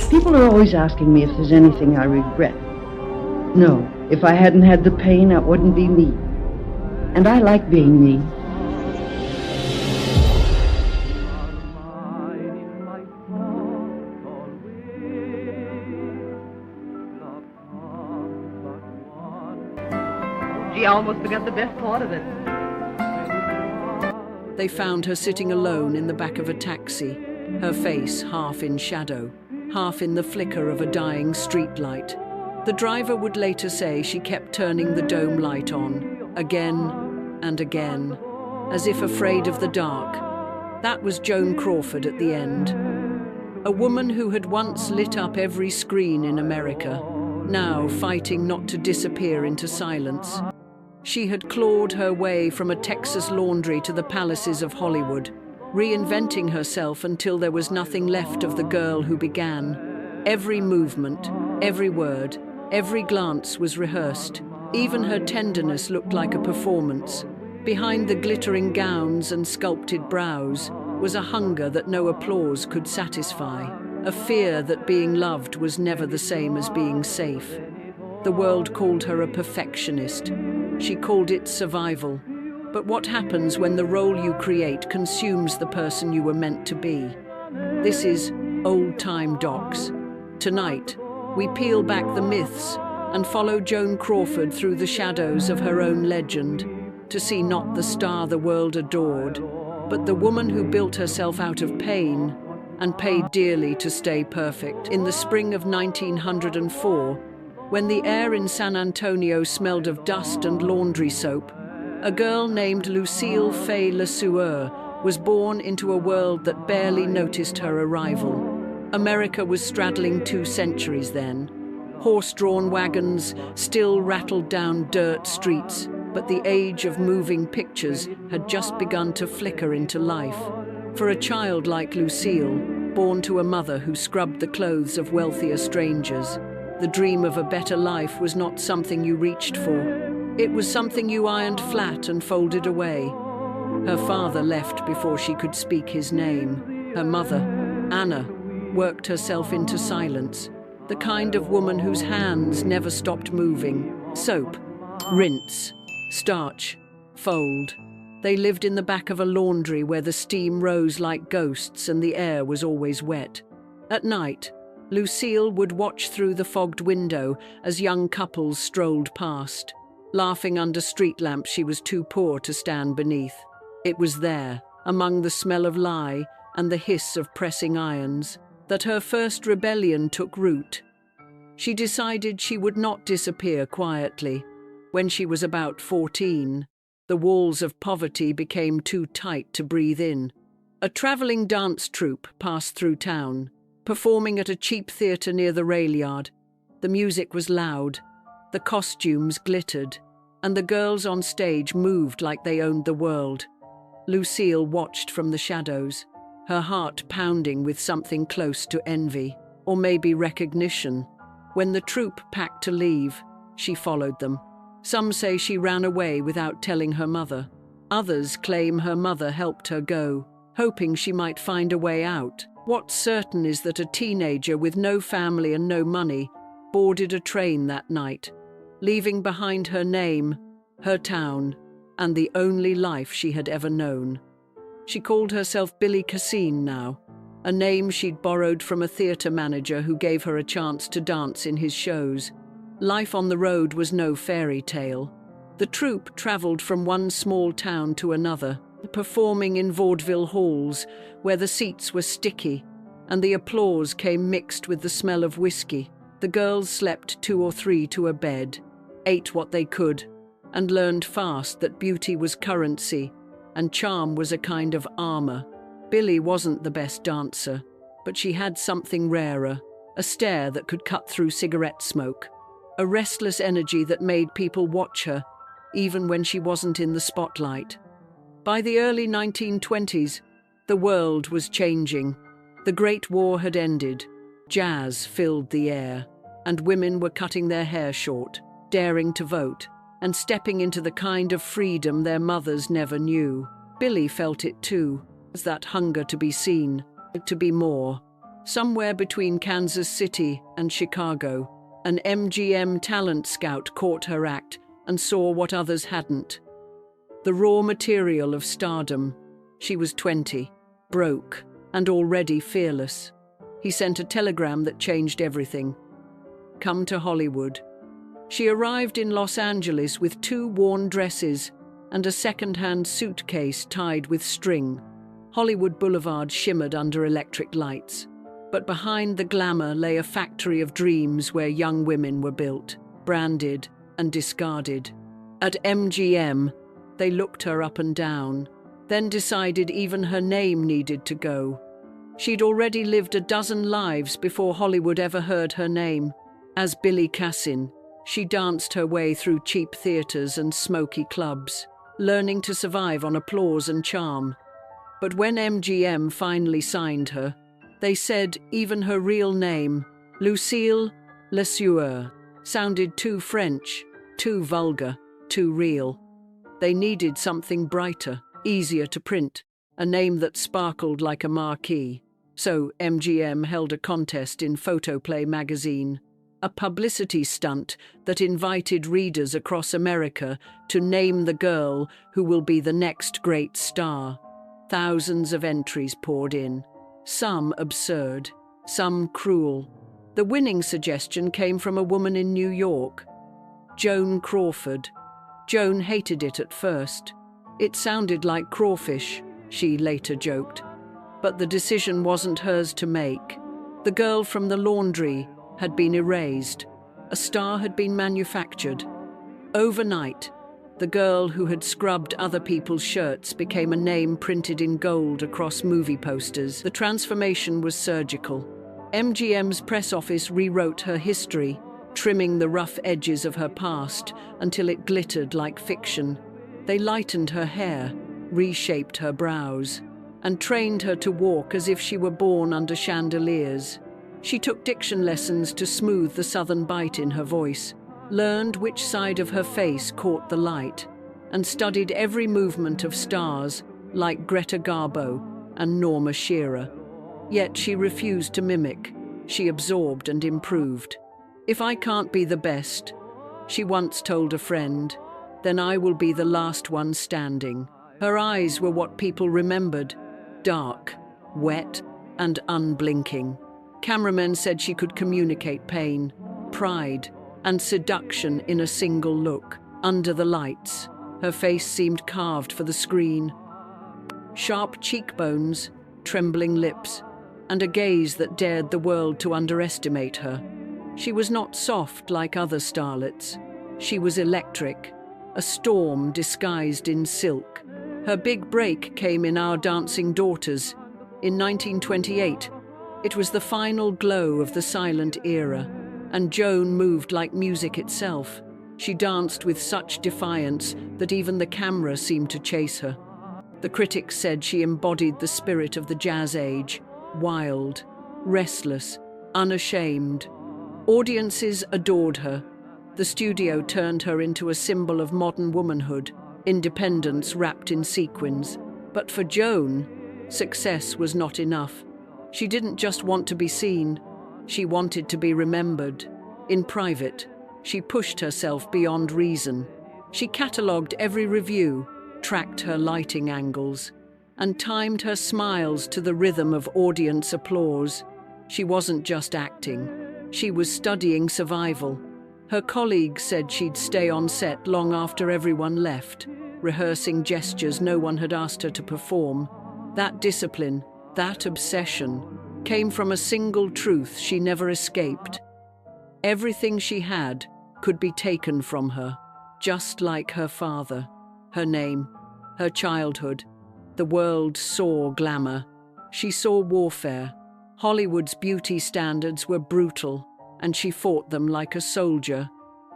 People are always asking me if there's anything I regret. No, if I hadn't had the pain, I wouldn't be me. And I like being me. She almost forgot the best part of it. They found her sitting alone in the back of a taxi, her face half in shadow, half in the flicker of a dying streetlight. The driver would later say she kept turning the dome light on, again and again, as if afraid of the dark. That was Joan Crawford at the end. A woman who had once lit up every screen in America, now fighting not to disappear into silence. She had clawed her way from a Texas laundry to the palaces of Hollywood, reinventing herself until there was nothing left of the girl who began. Every movement, every word, every glance was rehearsed. Even her tenderness looked like a performance. Behind the glittering gowns and sculpted brows was a hunger that no applause could satisfy, a fear that being loved was never the same as being safe. The world called her a perfectionist. She called it survival. But what happens when the role you create consumes the person you were meant to be? This is Old-Time Docs. Tonight, we peel back the myths and follow Joan Crawford through the shadows of her own legend, to see not the star the world adored, but the woman who built herself out of pain and paid dearly to stay perfect. In the spring of 1904, when the air in San Antonio smelled of dust and laundry soap, a girl named Lucille Fay LeSueur was born into a world that barely noticed her arrival. America was straddling 2 centuries then. Horse-drawn wagons still rattled down dirt streets, but the age of moving pictures had just begun to flicker into life. For a child like Lucille, born to a mother who scrubbed the clothes of wealthier strangers, the dream of a better life was not something you reached for. It was something you ironed flat and folded away. Her father left before she could speak his name. Her mother, Anna, worked herself into silence, the kind of woman whose hands never stopped moving. Soap, rinse, starch, fold. They lived in the back of a laundry where the steam rose like ghosts and the air was always wet. At night, Lucille would watch through the fogged window as young couples strolled past, laughing under street lamps she was too poor to stand beneath. It was there, among the smell of lye and the hiss of pressing irons, that her first rebellion took root. She decided she would not disappear quietly. When she was about 14, the walls of poverty became too tight to breathe in. A travelling dance troupe passed through town, performing at a cheap theatre near the rail yard. The music was loud, the costumes glittered, and the girls on stage moved like they owned the world. Lucille watched from the shadows, her heart pounding with something close to envy, or maybe recognition. When the troupe packed to leave, she followed them. Some say she ran away without telling her mother. Others claim her mother helped her go, hoping she might find a way out. What's certain is that a teenager with no family and no money boarded a train that night, leaving behind her name, her town, and the only life she had ever known. She called herself Billy Cassine now, a name she'd borrowed from a theatre manager who gave her a chance to dance in his shows. Life on the road was no fairy tale. The troupe travelled from one small town to another, performing in vaudeville halls where the seats were sticky and the applause came mixed with the smell of whiskey. The girls slept 2 or 3 to a bed, ate what they could, and learned fast that beauty was currency and charm was a kind of armour. Billy wasn't the best dancer, but she had something rarer, a stare that could cut through cigarette smoke, a restless energy that made people watch her, even when she wasn't in the spotlight. By the early 1920s, the world was changing. The Great War had ended, jazz filled the air, and women were cutting their hair short, daring to vote, and stepping into the kind of freedom their mothers never knew. Billy felt it too, as that hunger to be seen, to be more. Somewhere between Kansas City and Chicago, an MGM talent scout caught her act and saw what others hadn't. The raw material of stardom. She was 20, broke, and already fearless. He sent a telegram that changed everything. Come to Hollywood. She arrived in Los Angeles with 2 worn dresses and a second-hand suitcase tied with string. Hollywood Boulevard shimmered under electric lights. But behind the glamour lay a factory of dreams where young women were built, branded, and discarded. At MGM, they looked her up and down, then decided even her name needed to go. She'd already lived a dozen lives before Hollywood ever heard her name. As Billy Cassin, she danced her way through cheap theaters and smoky clubs, learning to survive on applause and charm. But when MGM finally signed her, they said even her real name, Lucille Lesueur, sounded too French, too vulgar, too real. They needed something brighter, easier to print, a name that sparkled like a marquee. So MGM held a contest in Photoplay magazine, a publicity stunt that invited readers across America to name the girl who will be the next great star. Thousands of entries poured in. Some absurd, some cruel. The winning suggestion came from a woman in New York, Joan Crawford. Joan hated it at first. It sounded like crawfish, she later joked. But the decision wasn't hers to make. The girl from the laundry had been erased. A star had been manufactured. Overnight, the girl who had scrubbed other people's shirts became a name printed in gold across movie posters. The transformation was surgical. MGM's press office rewrote her history, trimming the rough edges of her past until it glittered like fiction. They lightened her hair, reshaped her brows, and trained her to walk as if she were born under chandeliers. She took diction lessons to smooth the southern bite in her voice, learned which side of her face caught the light, and studied every movement of stars like Greta Garbo and Norma Shearer. Yet she refused to mimic. She absorbed and improved. "If I can't be the best," she once told a friend, "then I will be the last one standing." Her eyes were what people remembered, dark, wet, and unblinking. Cameramen said she could communicate pain, pride, and seduction in a single look. Under the lights, her face seemed carved for the screen. Sharp cheekbones, trembling lips, and a gaze that dared the world to underestimate her. She was not soft like other starlets. She was electric, a storm disguised in silk. Her big break came in Our Dancing Daughters in 1928. It was the final glow of the silent era, and Joan moved like music itself. She danced with such defiance that even the camera seemed to chase her. The critics said she embodied the spirit of the jazz age, wild, restless, unashamed. Audiences adored her. The studio turned her into a symbol of modern womanhood, independence wrapped in sequins. But for Joan, success was not enough. She didn't just want to be seen, she wanted to be remembered. In private, she pushed herself beyond reason. She catalogued every review, tracked her lighting angles, and timed her smiles to the rhythm of audience applause. She wasn't just acting, she was studying survival. Her colleagues said she'd stay on set long after everyone left, rehearsing gestures no one had asked her to perform. That discipline, that obsession, came from a single truth she never escaped. Everything she had could be taken from her, just like her father. Her name, her childhood. The world saw glamour. She saw warfare. Hollywood's beauty standards were brutal, and she fought them like a soldier.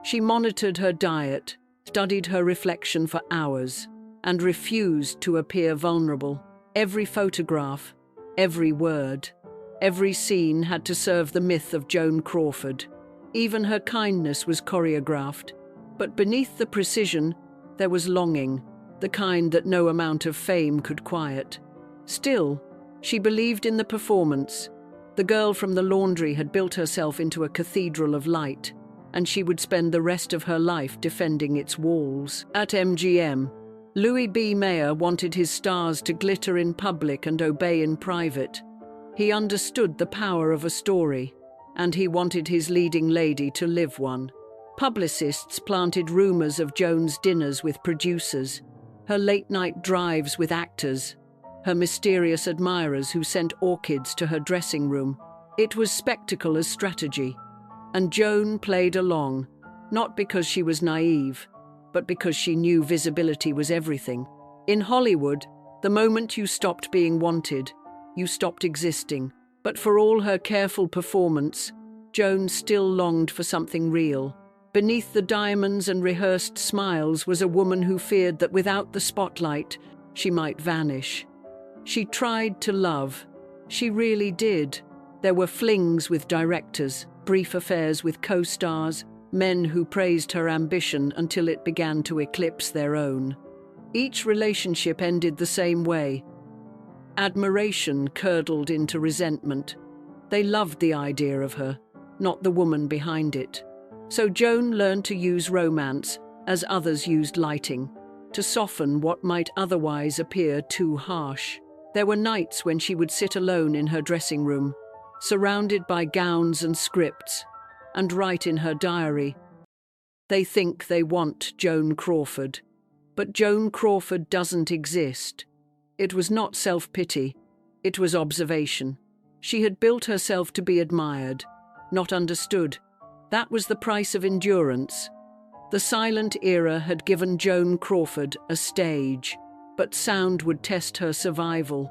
She monitored her diet, studied her reflection for hours, and refused to appear vulnerable. Every photograph, every word, every scene had to serve the myth of Joan Crawford. Even her kindness was choreographed. But beneath the precision, there was longing, the kind that no amount of fame could quiet. Still, she believed in the performance. The girl from the laundry had built herself into a cathedral of light, and she would spend the rest of her life defending its walls. At MGM, Louis B. Mayer wanted his stars to glitter in public and obey in private. He understood the power of a story, and he wanted his leading lady to live one. Publicists planted rumors of Joan's dinners with producers, her late-night drives with actors, her mysterious admirers who sent orchids to her dressing room. It was spectacle as strategy, and Joan played along, not because she was naive, but because she knew visibility was everything. In Hollywood, the moment you stopped being wanted, you stopped existing. But for all her careful performance, Joan still longed for something real. Beneath the diamonds and rehearsed smiles was a woman who feared that without the spotlight, she might vanish. She tried to love. She really did. There were flings with directors, brief affairs with co-stars, men who praised her ambition until it began to eclipse their own. Each relationship ended the same way. Admiration curdled into resentment. They loved the idea of her, not the woman behind it. So Joan learned to use romance, as others used lighting, to soften what might otherwise appear too harsh. There were nights when she would sit alone in her dressing room, surrounded by gowns and scripts, and write in her diary, "They think they want Joan Crawford, but Joan Crawford doesn't exist." It was not self-pity, it was observation. She had built herself to be admired, not understood. That was the price of endurance. The silent era had given Joan Crawford a stage, but sound would test her survival.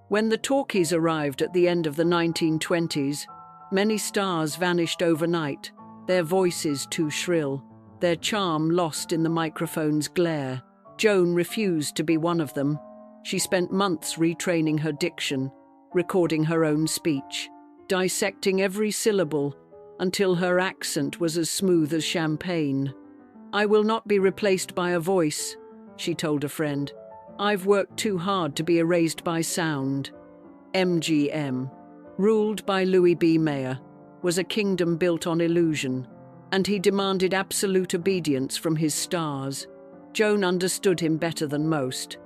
When the talkies arrived at the end of the 1920s, many stars vanished overnight, their voices too shrill, their charm lost in the microphone's glare. Joan refused to be one of them. She spent months retraining her diction, recording her own speech, dissecting every syllable until her accent was as smooth as champagne. "I will not be replaced by a voice," she told a friend. "I've worked too hard to be erased by sound." MGM, ruled by Louis B. Mayer, was a kingdom built on illusion, and he demanded absolute obedience from his stars. Joan understood him better than most.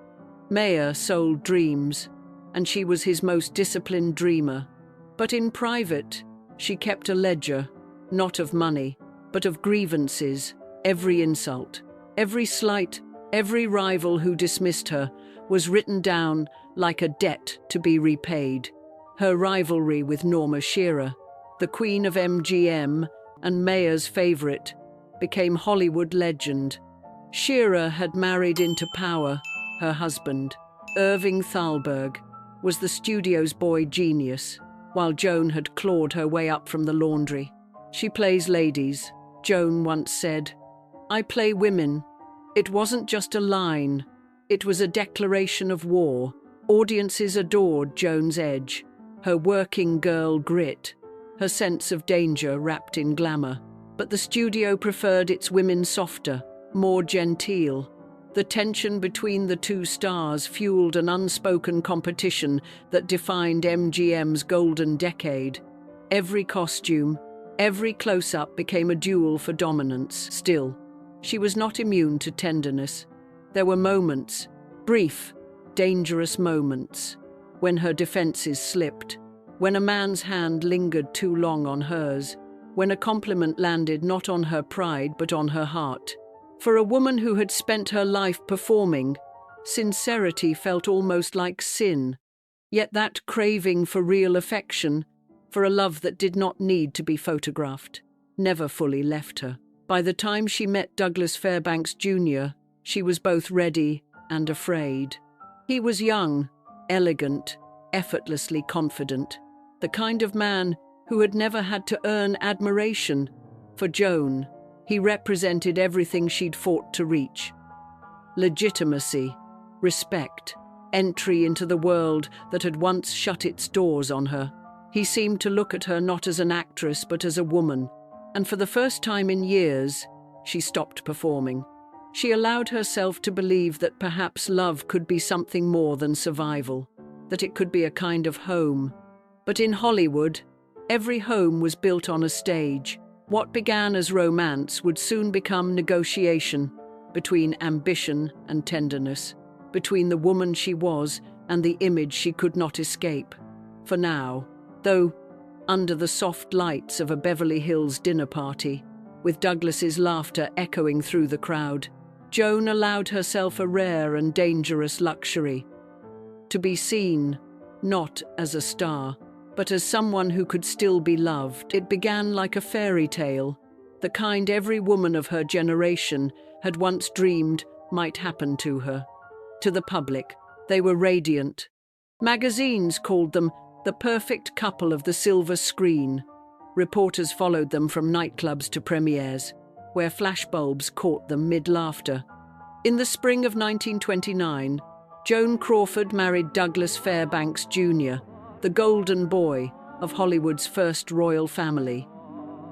Mayer sold dreams, and she was his most disciplined dreamer. But in private, she kept a ledger, not of money, but of grievances. Every insult, every slight, every rival who dismissed her was written down like a debt to be repaid. Her rivalry with Norma Shearer, the queen of MGM and Mayer's favorite, became Hollywood legend. Shearer had married into power. Her husband, Irving Thalberg, was the studio's boy genius, while Joan had clawed her way up from the laundry. "She plays ladies," Joan once said. "I play women." It wasn't just a line. It was a declaration of war. Audiences adored Joan's edge, her working girl grit, her sense of danger wrapped in glamour. But the studio preferred its women softer, more genteel. The tension between the two stars fueled an unspoken competition that defined MGM's golden decade. Every costume, every close-up became a duel for dominance. Still, she was not immune to tenderness. There were moments, brief, dangerous moments, when her defenses slipped, when a man's hand lingered too long on hers, when a compliment landed not on her pride but on her heart. For a woman who had spent her life performing, sincerity felt almost like sin. Yet that craving for real affection, for a love that did not need to be photographed, never fully left her. By the time she met Douglas Fairbanks Jr., she was both ready and afraid. He was young, elegant, effortlessly confident, the kind of man who had never had to earn admiration. For Joan, he represented everything she'd fought to reach. Legitimacy, respect, entry into the world that had once shut its doors on her. He seemed to look at her not as an actress but as a woman, and for the first time in years, she stopped performing. She allowed herself to believe that perhaps love could be something more than survival, that it could be a kind of home. But in Hollywood, every home was built on a stage. What began as romance would soon become negotiation between ambition and tenderness, between the woman she was and the image she could not escape. For now, though, under the soft lights of a Beverly Hills dinner party, with Douglas's laughter echoing through the crowd, Joan allowed herself a rare and dangerous luxury: to be seen, not as a star, but as someone who could still be loved. It began like a fairy tale, the kind every woman of her generation had once dreamed might happen to her. To the public, they were radiant. Magazines called them the perfect couple of the silver screen. Reporters followed them from nightclubs to premieres, where flashbulbs caught them mid-laughter. In the spring of 1929, Joan Crawford married Douglas Fairbanks Jr., the golden boy of Hollywood's first royal family.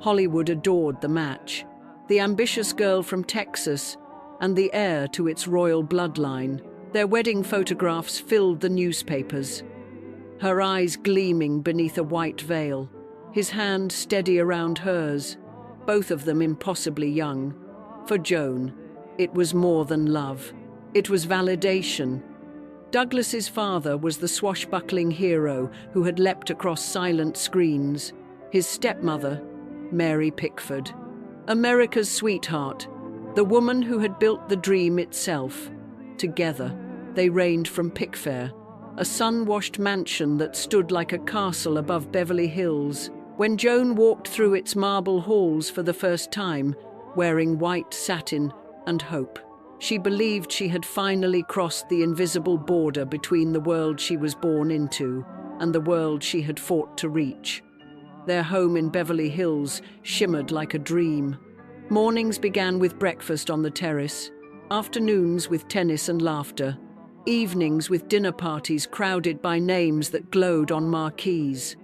Hollywood adored the match, the ambitious girl from Texas and the heir to its royal bloodline. Their wedding photographs filled the newspapers, her eyes gleaming beneath a white veil, his hand steady around hers, both of them impossibly young. For Joan, it was more than love. It was validation. Douglas's father was the swashbuckling hero who had leapt across silent screens. His stepmother, Mary Pickford, America's sweetheart, the woman who had built the dream itself. Together, they reigned from Pickfair, a sun-washed mansion that stood like a castle above Beverly Hills. When Joan walked through its marble halls for the first time, wearing white satin and hope, she believed she had finally crossed the invisible border between the world she was born into and the world she had fought to reach. Their home in Beverly Hills shimmered like a dream. Mornings began with breakfast on the terrace, afternoons with tennis and laughter, evenings with dinner parties crowded by names that glowed on marquees.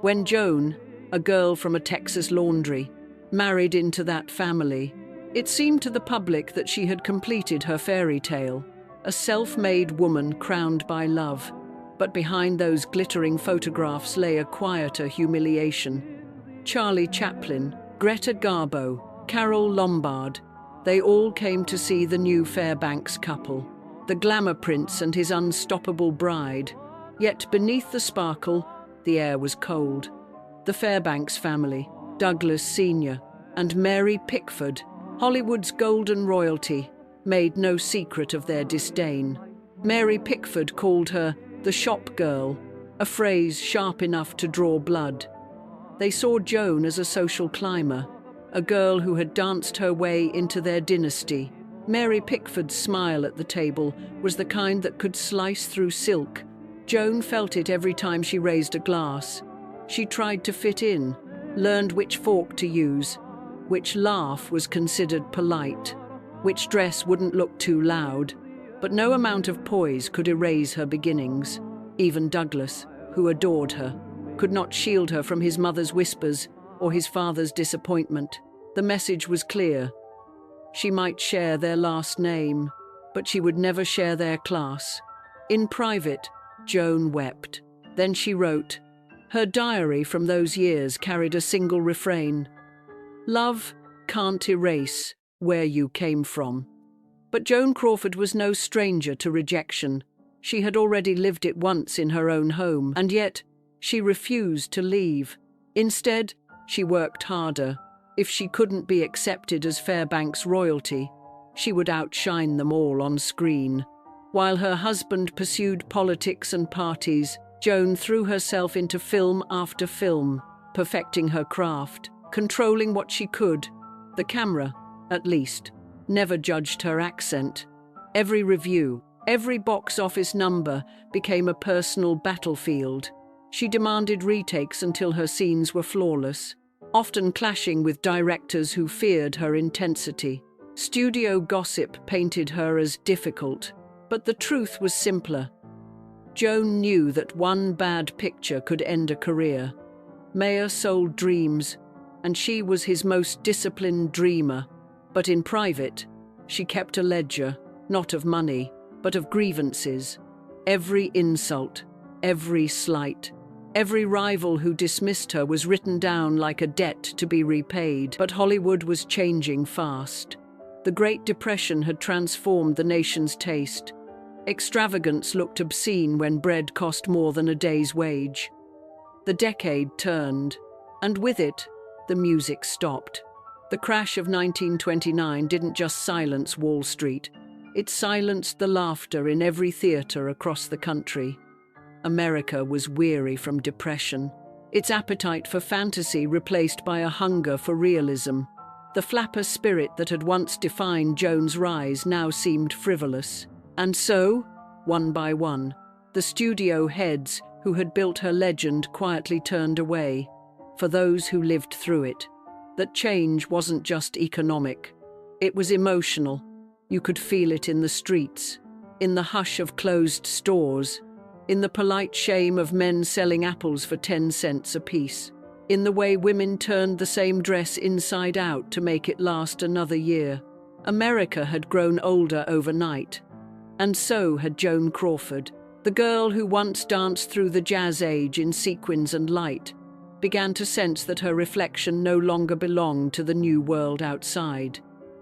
When Joan, a girl from a Texas laundry, married into that family, it seemed to the public that she had completed her fairy tale, a self-made woman crowned by love. But behind those glittering photographs lay a quieter humiliation. Charlie Chaplin, Greta Garbo, Carole Lombard, they all came to see the new Fairbanks couple, the glamour prince and his unstoppable bride. Yet beneath the sparkle, the air was cold. The Fairbanks family, Douglas Sr. and Mary Pickford, Hollywood's golden royalty, made no secret of their disdain. Mary Pickford called her the shop girl, a phrase sharp enough to draw blood. They saw Joan as a social climber, a girl who had danced her way into their dynasty. Mary Pickford's smile at the table was the kind that could slice through silk. Joan felt it every time she raised a glass. She tried to fit in, learned which fork to use, which laugh was considered polite, which dress wouldn't look too loud. But no amount of poise could erase her beginnings. Even Douglas, who adored her, could not shield her from his mother's whispers or his father's disappointment. The message was clear. She might share their last name, but she would never share their class. In private, Joan wept. Then she wrote. Her diary from those years carried a single refrain: "Love can't erase where you came from." But Joan Crawford was no stranger to rejection. She had already lived it once in her own home, and yet she refused to leave. Instead, she worked harder. If she couldn't be accepted as Fairbanks royalty, she would outshine them all on screen. While her husband pursued politics and parties, Joan threw herself into film after film, perfecting her craft, controlling what she could. The camera, at least, never judged her accent. Every review, every box office number became a personal battlefield. She demanded retakes until her scenes were flawless, often clashing with directors who feared her intensity. Studio gossip painted her as difficult, but the truth was simpler. Joan knew that one bad picture could end a career. Mayer sold dreams, and she was his most disciplined dreamer. But in private, she kept a ledger, not of money, but of grievances. Every insult, every slight, Every rival who dismissed her was written down like a debt to be repaid, but Hollywood was changing fast. The Great Depression had transformed the nation's taste. Extravagance looked obscene when bread cost more than a day's wage. The decade turned, and with it, the music stopped. The crash of 1929 didn't just silence Wall Street, it silenced the laughter in every theater across the country. America was weary from depression, its appetite for fantasy replaced by a hunger for realism. The flapper spirit that had once defined Joan's rise now seemed frivolous. And so, one by one, the studio heads who had built her legend quietly turned away. For those who lived through it, that change wasn't just economic, it was emotional. You could feel it in the streets, in the hush of closed stores, in the polite shame of men selling apples for 10 cents apiece, in the way women turned the same dress inside out to make it last another year. America had grown older overnight, and so had Joan Crawford. The girl who once danced through the jazz age in sequins and light began to sense that her reflection no longer belonged to the new world outside.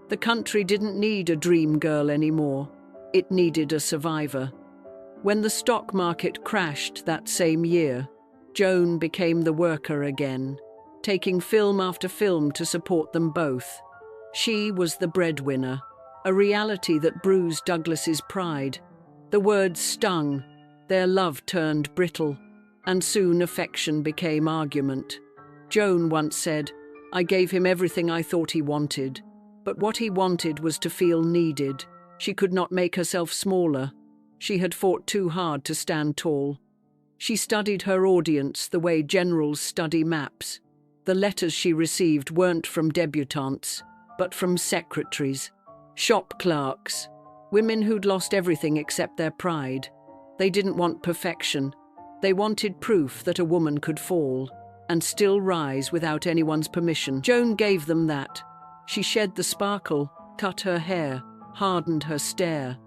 The country didn't need a dream girl anymore. It needed a survivor. When the stock market crashed that same year, Joan became the worker again, taking film after film to support them both. She was the breadwinner, a reality that bruised Douglas's pride. The words stung, their love turned brittle, and soon affection became argument. Joan once said, "I gave him everything I thought he wanted, but what he wanted was to feel needed." She could not make herself smaller. She had fought too hard to stand tall. She studied her audience the way generals study maps. The letters she received weren't from debutantes, but from secretaries, shop clerks, women who'd lost everything except their pride. They didn't want perfection. They wanted proof that a woman could fall and still rise without anyone's permission. Joan gave them that. She shed the sparkle, cut her hair, hardened her stare.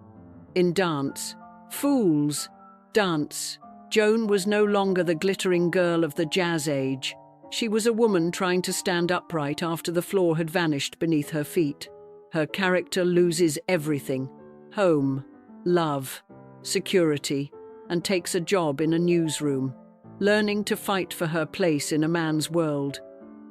In dance, fools, dance, Joan was no longer the glittering girl of the jazz age. She was a woman trying to stand upright after the floor had vanished beneath her feet. Her character loses everything: home, love, security, and takes a job in a newsroom, learning to fight for her place in a man's world.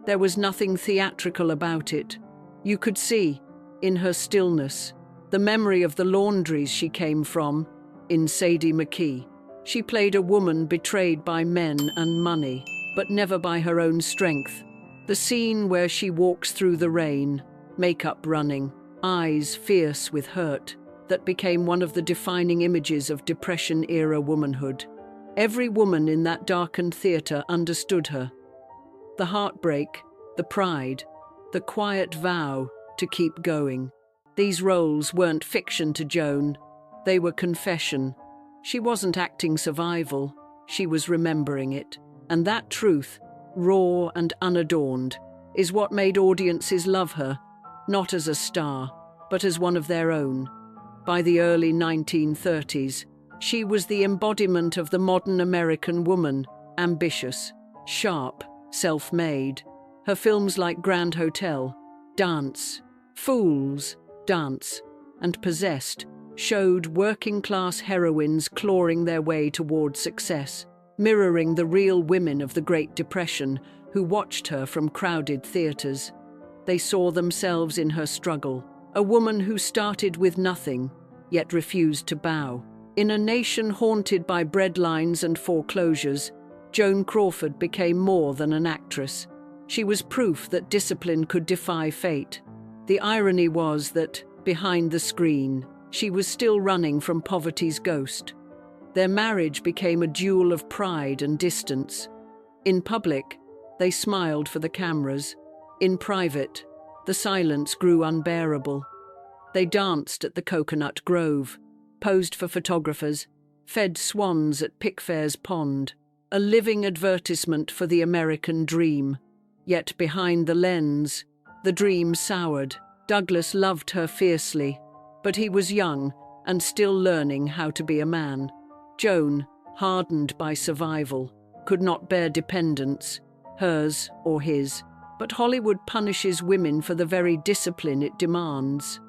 There was nothing theatrical about it. You could see, in her stillness, the memory of the laundries she came from. In Sadie McKee, she played a woman betrayed by men and money, but never by her own strength. The scene where she walks through the rain, makeup running, eyes fierce with hurt, that became one of the defining images of Depression-era womanhood. Every woman in that darkened theater understood her. The heartbreak, the pride, the quiet vow to keep going. These roles weren't fiction to Joan, they were confession. She wasn't acting survival, she was remembering it. And that truth, raw and unadorned, is what made audiences love her, not as a star, but as one of their own. By the early 1930s, she was the embodiment of the modern American woman, ambitious, sharp, self-made. Her films like Grand Hotel, Dance, Fools, Dance, and Possessed showed working-class heroines clawing their way toward success, mirroring the real women of the Great Depression who watched her from crowded theaters. They saw themselves in her struggle, a woman who started with nothing, yet refused to bow. In a nation haunted by breadlines and foreclosures, Joan Crawford became more than an actress. She was proof that discipline could defy fate. The irony was that, behind the screen, she was still running from poverty's ghost. Their marriage became a duel of pride and distance. In public, they smiled for the cameras. In private, the silence grew unbearable. They danced at the Coconut Grove, posed for photographers, fed swans at Pickfair's Pond, a living advertisement for the American dream. Yet behind the lens, the dream soured. Douglas loved her fiercely, but he was young and still learning how to be a man. Joan, hardened by survival, could not bear dependence, hers or his, but Hollywood punishes women for the very discipline it demands.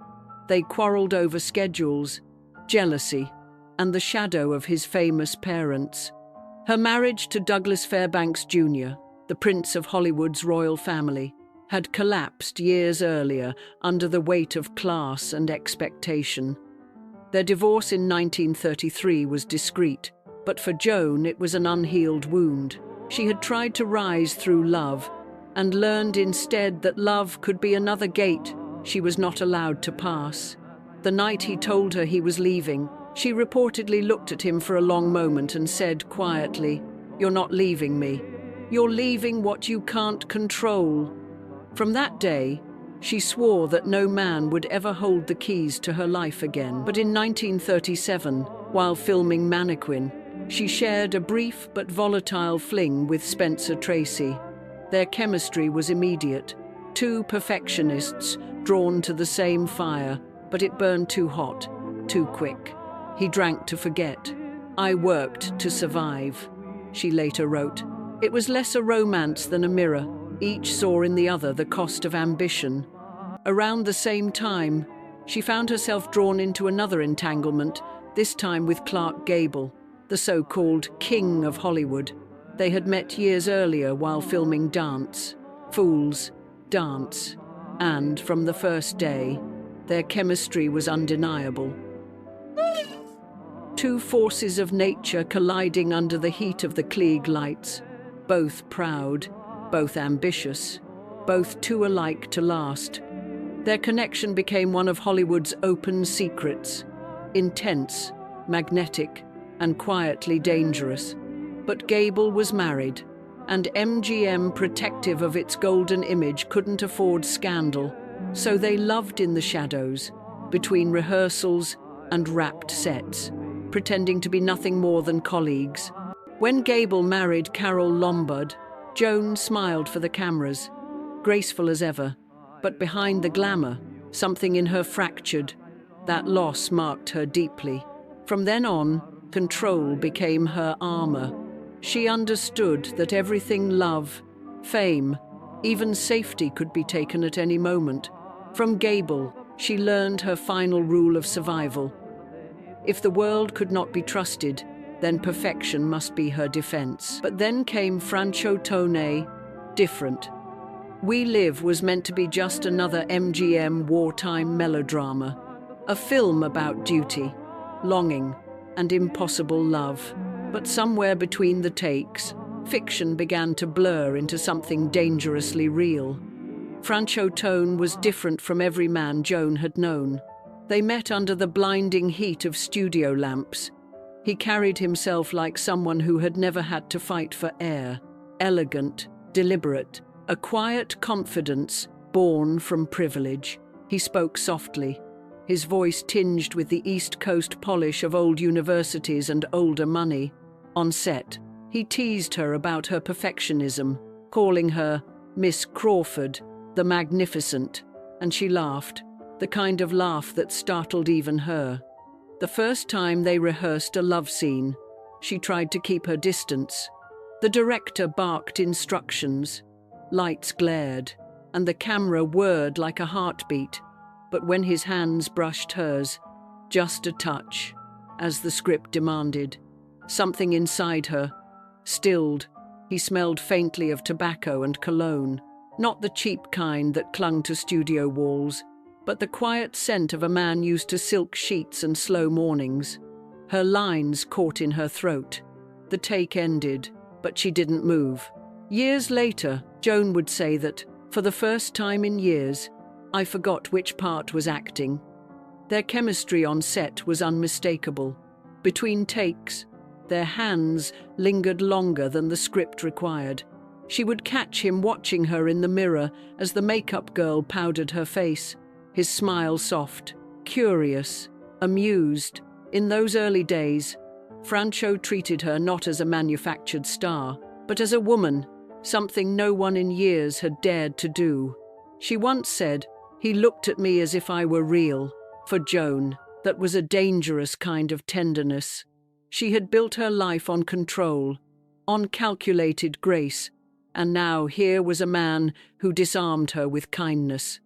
They quarreled over schedules, jealousy, and the shadow of his famous parents. Her marriage to Douglas Fairbanks Jr., the Prince of Hollywood's royal family, had collapsed years earlier under the weight of class and expectation. Their divorce in 1933 was discreet, but for Joan it was an unhealed wound. She had tried to rise through love, and learned instead that love could be another gate she was not allowed to pass. The night he told her he was leaving, she reportedly looked at him for a long moment and said quietly, "You're not leaving me. You're leaving what you can't control." From that day, she swore that no man would ever hold the keys to her life again. But in 1937, while filming Mannequin, she shared a brief but volatile fling with Spencer Tracy. Their chemistry was immediate. Two perfectionists drawn to the same fire, but it burned too hot, too quick. He drank to forget. "I worked to survive," she later wrote. It was less a romance than a mirror. Each saw in the other the cost of ambition. Around the same time, she found herself drawn into another entanglement, this time with Clark Gable, the so-called King of Hollywood. They had met years earlier while filming Dance, Fools, Dance, and from the first day, their chemistry was undeniable. Two forces of nature colliding under the heat of the Klieg lights, both proud, both ambitious, both too alike to last. Their connection became one of Hollywood's open secrets, intense, magnetic, and quietly dangerous. But Gable was married, and MGM, protective of its golden image, couldn't afford scandal, so they loved in the shadows, between rehearsals and wrapped sets, pretending to be nothing more than colleagues. When Gable married Carole Lombard, Joan smiled for the cameras, graceful as ever, but behind the glamour, something in her fractured. That loss marked her deeply. From then on, control became her armor. She understood that everything love, fame, even safety could be taken at any moment. From Gable, she learned her final rule of survival. If the world could not be trusted, then perfection must be her defense. But then came Francho Tone, different. We Live was meant to be just another MGM wartime melodrama, a film about duty, longing, and impossible love. But somewhere between the takes, fiction began to blur into something dangerously real. Francho Tone was different from every man Joan had known. They met under the blinding heat of studio lamps. He carried himself like someone who had never had to fight for air, elegant, deliberate, a quiet confidence born from privilege. He spoke softly, his voice tinged with the East Coast polish of old universities and older money. On set, he teased her about her perfectionism, calling her Miss Crawford, the Magnificent, and she laughed, the kind of laugh that startled even her. The first time they rehearsed a love scene, she tried to keep her distance. The director barked instructions, lights glared, and the camera whirred like a heartbeat. But when his hands brushed hers, just a touch, as the script demanded, something inside her stilled. He smelled faintly of tobacco and cologne, not the cheap kind that clung to studio walls, but the quiet scent of a man used to silk sheets and slow mornings. Her lines caught in her throat. The take ended, but she didn't move. Years later, Joan would say that, for the first time in years, I forgot which part was acting. Their chemistry on set was unmistakable. Between takes, their hands lingered longer than the script required. She would catch him watching her in the mirror as the makeup girl powdered her face, his smile soft, curious, amused. In those early days, Francho treated her not as a manufactured star, but as a woman, something no one in years had dared to do. She once said, "He looked at me as if I were real." For Joan, that was a dangerous kind of tenderness. She had built her life on control, on calculated grace, and now here was a man who disarmed her with kindness.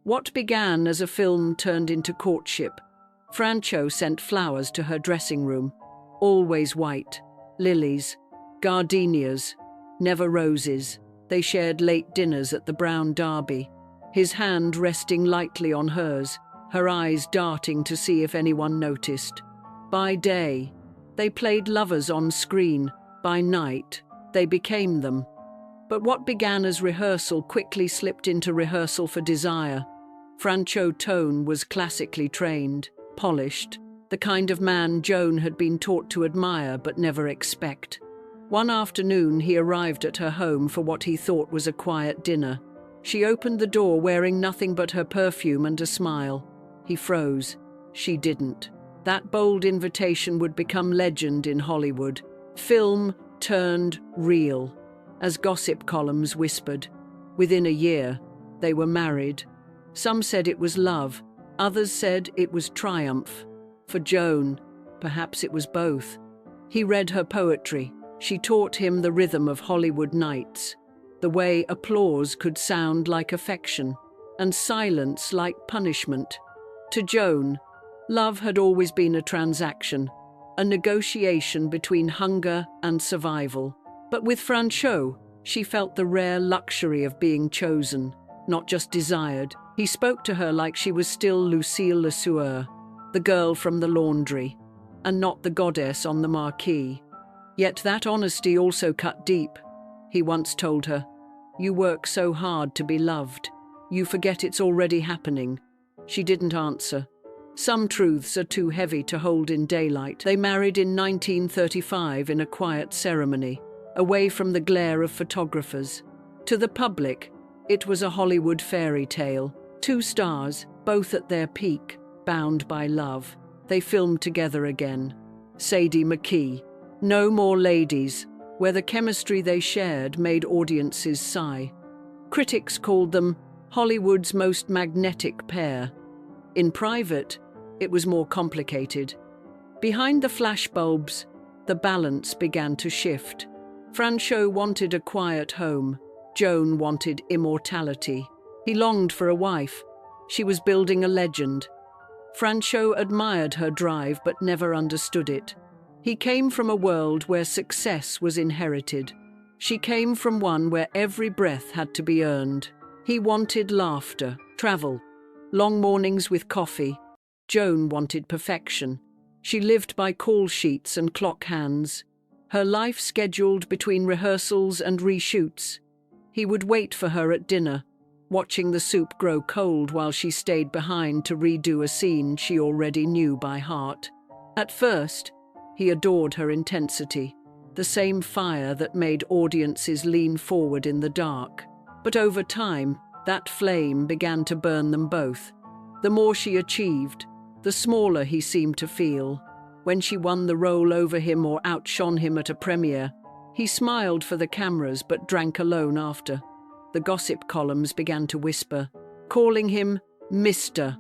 What began as a film turned into courtship. Francho sent flowers to her dressing room, always white, lilies, gardenias, never roses. They shared late dinners at the Brown Derby, his hand resting lightly on hers, her eyes darting to see if anyone noticed. By day, they played lovers on screen. By night, they became them. But what began as rehearsal quickly slipped into rehearsal for desire. Francho Tone was classically trained, polished, the kind of man Joan had been taught to admire but never expect. One afternoon he arrived at her home for what he thought was a quiet dinner. She opened the door wearing nothing but her perfume and a smile. He froze. She didn't. That bold invitation would become legend in Hollywood. Film turned real, as gossip columns whispered. Within a year, they were married. Some said it was love, others said it was triumph. For Joan, perhaps it was both. He read her poetry. She taught him the rhythm of Hollywood nights, the way applause could sound like affection, and silence like punishment. To Joan, love had always been a transaction, a negotiation between hunger and survival. But with Francho, she felt the rare luxury of being chosen, not just desired. He spoke to her like she was still Lucille Le Sueur, the girl from the laundry, and not the goddess on the marquee. Yet that honesty also cut deep. He once told her, "You work so hard to be loved. You forget it's already happening." She didn't answer. Some truths are too heavy to hold in daylight. They married in 1935 in a quiet ceremony, away from the glare of photographers. To the public, it was a Hollywood fairy tale. Two stars, both at their peak, bound by love. They filmed together again. Sadie McKee, No More Ladies, where the chemistry they shared made audiences sigh. Critics called them Hollywood's most magnetic pair. In private, it was more complicated. Behind the flashbulbs, the balance began to shift. Francho wanted a quiet home. Joan wanted immortality. He longed for a wife. She was building a legend. Francho admired her drive but never understood it. He came from a world where success was inherited. She came from one where every breath had to be earned. He wanted laughter, travel, long mornings with coffee. Joan wanted perfection. She lived by call sheets and clock hands, her life scheduled between rehearsals and reshoots. He would wait for her at dinner, watching the soup grow cold while she stayed behind to redo a scene she already knew by heart. At first, he adored her intensity, the same fire that made audiences lean forward in the dark. But over time, that flame began to burn them both. The more she achieved, the smaller he seemed to feel. When she won the role over him or outshone him at a premiere, he smiled for the cameras but drank alone after. The gossip columns began to whisper, calling him Mr.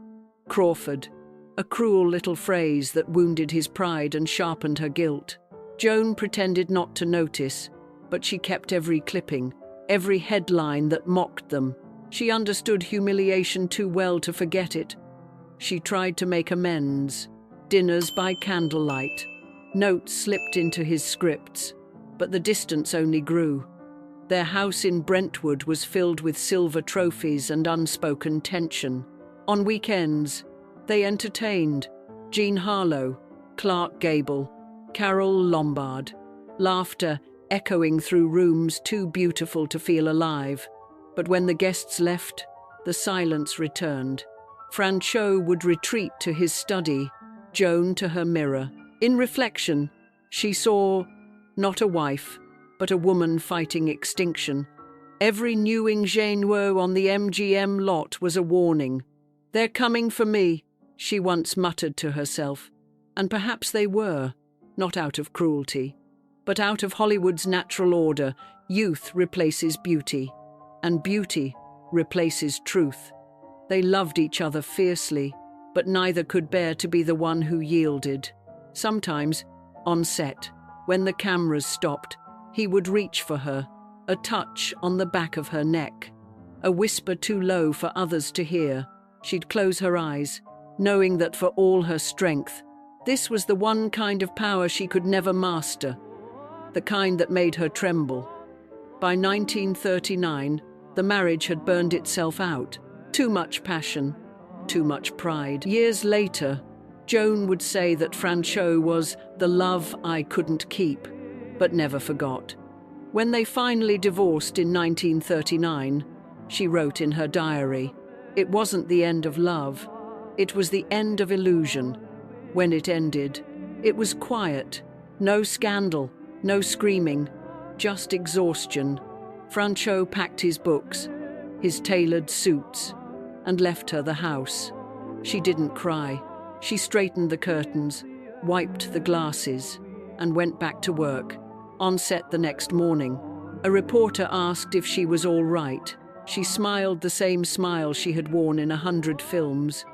Crawford, a cruel little phrase that wounded his pride and sharpened her guilt. Joan pretended not to notice, but she kept every clipping, every headline that mocked them. She understood humiliation too well to forget it. She tried to make amends. Dinners by candlelight. Notes slipped into his scripts, but the distance only grew. Their house in Brentwood was filled with silver trophies and unspoken tension. On weekends, they entertained Jean Harlow, Clark Gable, Carol Lombard, laughter echoing through rooms too beautiful to feel alive. But when the guests left, the silence returned. Francho would retreat to his study, Joan to her mirror. In reflection, she saw not a wife, but a woman fighting extinction. Every new ingénue on the MGM lot was a warning. "They're coming for me," she once muttered to herself. And perhaps they were, not out of cruelty, but out of Hollywood's natural order. Youth replaces beauty, and beauty replaces truth. They loved each other fiercely, but neither could bear to be the one who yielded. Sometimes, on set, when the cameras stopped, He would reach for her, a touch on the back of her neck, a whisper too low for others to hear. She'd close her eyes, knowing that for all her strength, this was the one kind of power she could never master, the kind that made her tremble. By 1939, the marriage had burned itself out. Too much passion, too much pride. Years later, Joan would say that Franchot was the love I couldn't keep, but never forgot. When they finally divorced in 1939, she wrote in her diary, "It wasn't the end of love, it was the end of illusion." When it ended, it was quiet, no scandal, no screaming, just exhaustion. Franchot packed his books, his tailored suits, and left her the house. She didn't cry. She straightened the curtains, wiped the glasses, and went back to work. On set the next morning, a reporter asked if she was all right. She smiled the same smile she had worn in 100 films.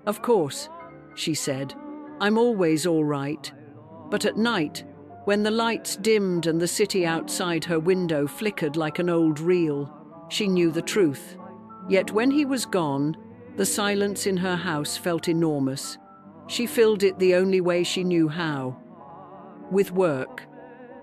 "Of course," she said, "I'm always all right." But at night, when the lights dimmed and the city outside her window flickered like an old reel, she knew the truth. Yet when he was gone, the silence in her house felt enormous. She filled it the only way she knew how: with work.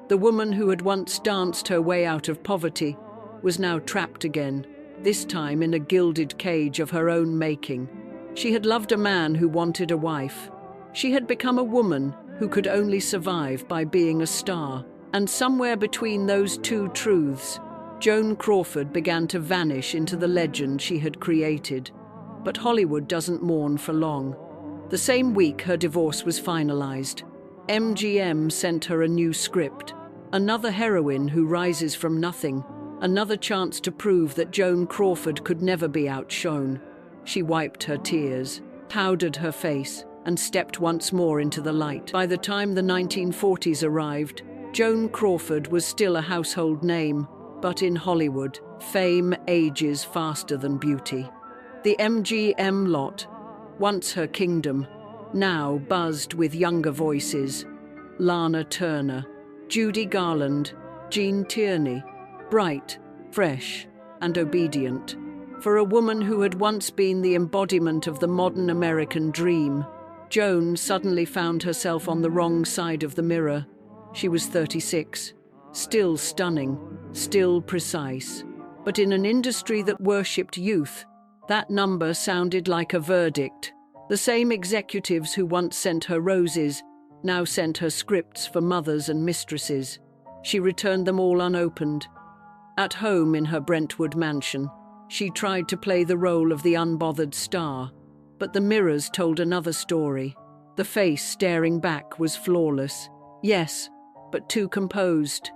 The woman who had once danced her way out of poverty was now trapped again, this time in a gilded cage of her own making. She had loved a man who wanted a wife. She had become a woman who could only survive by being a star. And somewhere between those two truths, Joan Crawford began to vanish into the legend she had created. But Hollywood doesn't mourn for long. The same week her divorce was finalized, MGM sent her a new script, another heroine who rises from nothing, another chance to prove that Joan Crawford could never be outshone. She wiped her tears, powdered her face, and stepped once more into the light. By the time the 1940s arrived, Joan Crawford was still a household name, but in Hollywood, fame ages faster than beauty. The MGM lot, once her kingdom, now buzzed with younger voices: Lana Turner, Judy Garland, Jean Tierney, bright, fresh, and obedient. For a woman who had once been the embodiment of the modern American dream, Joan suddenly found herself on the wrong side of the mirror. She was 36, still stunning, still precise. But in an industry that worshipped youth, that number sounded like a verdict. The same executives who once sent her roses now sent her scripts for mothers and mistresses. She returned them all unopened. At home in her Brentwood mansion, she tried to play the role of the unbothered star, but the mirrors told another story. The face staring back was flawless. Yes, but too composed.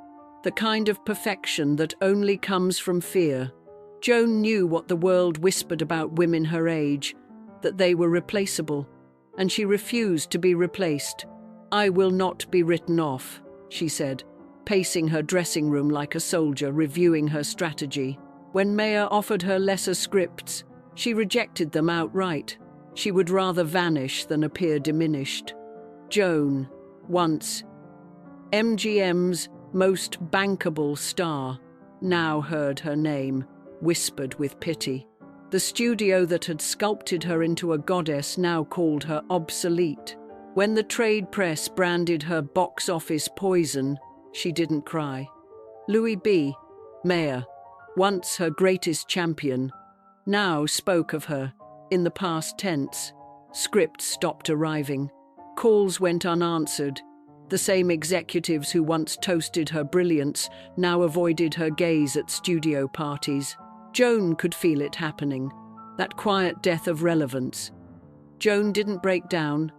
The kind of perfection that only comes from fear. Joan knew what the world whispered about women her age, that they were replaceable, and she refused to be replaced. "I will not be written off," she said, pacing her dressing room like a soldier, reviewing her strategy. When Mayer offered her lesser scripts, she rejected them outright. She would rather vanish than appear diminished. Joan, once MGM's most bankable star, now heard her name whispered with pity. The studio that had sculpted her into a goddess now called her obsolete. When the trade press branded her box office poison, she didn't cry. Louis B. Mayer, once her greatest champion, now spoke of her in the past tense. Scripts stopped arriving. Calls went unanswered. The same executives who once toasted her brilliance now avoided her gaze at studio parties. Joan could feel it happening, that quiet death of relevance. Joan didn't break down.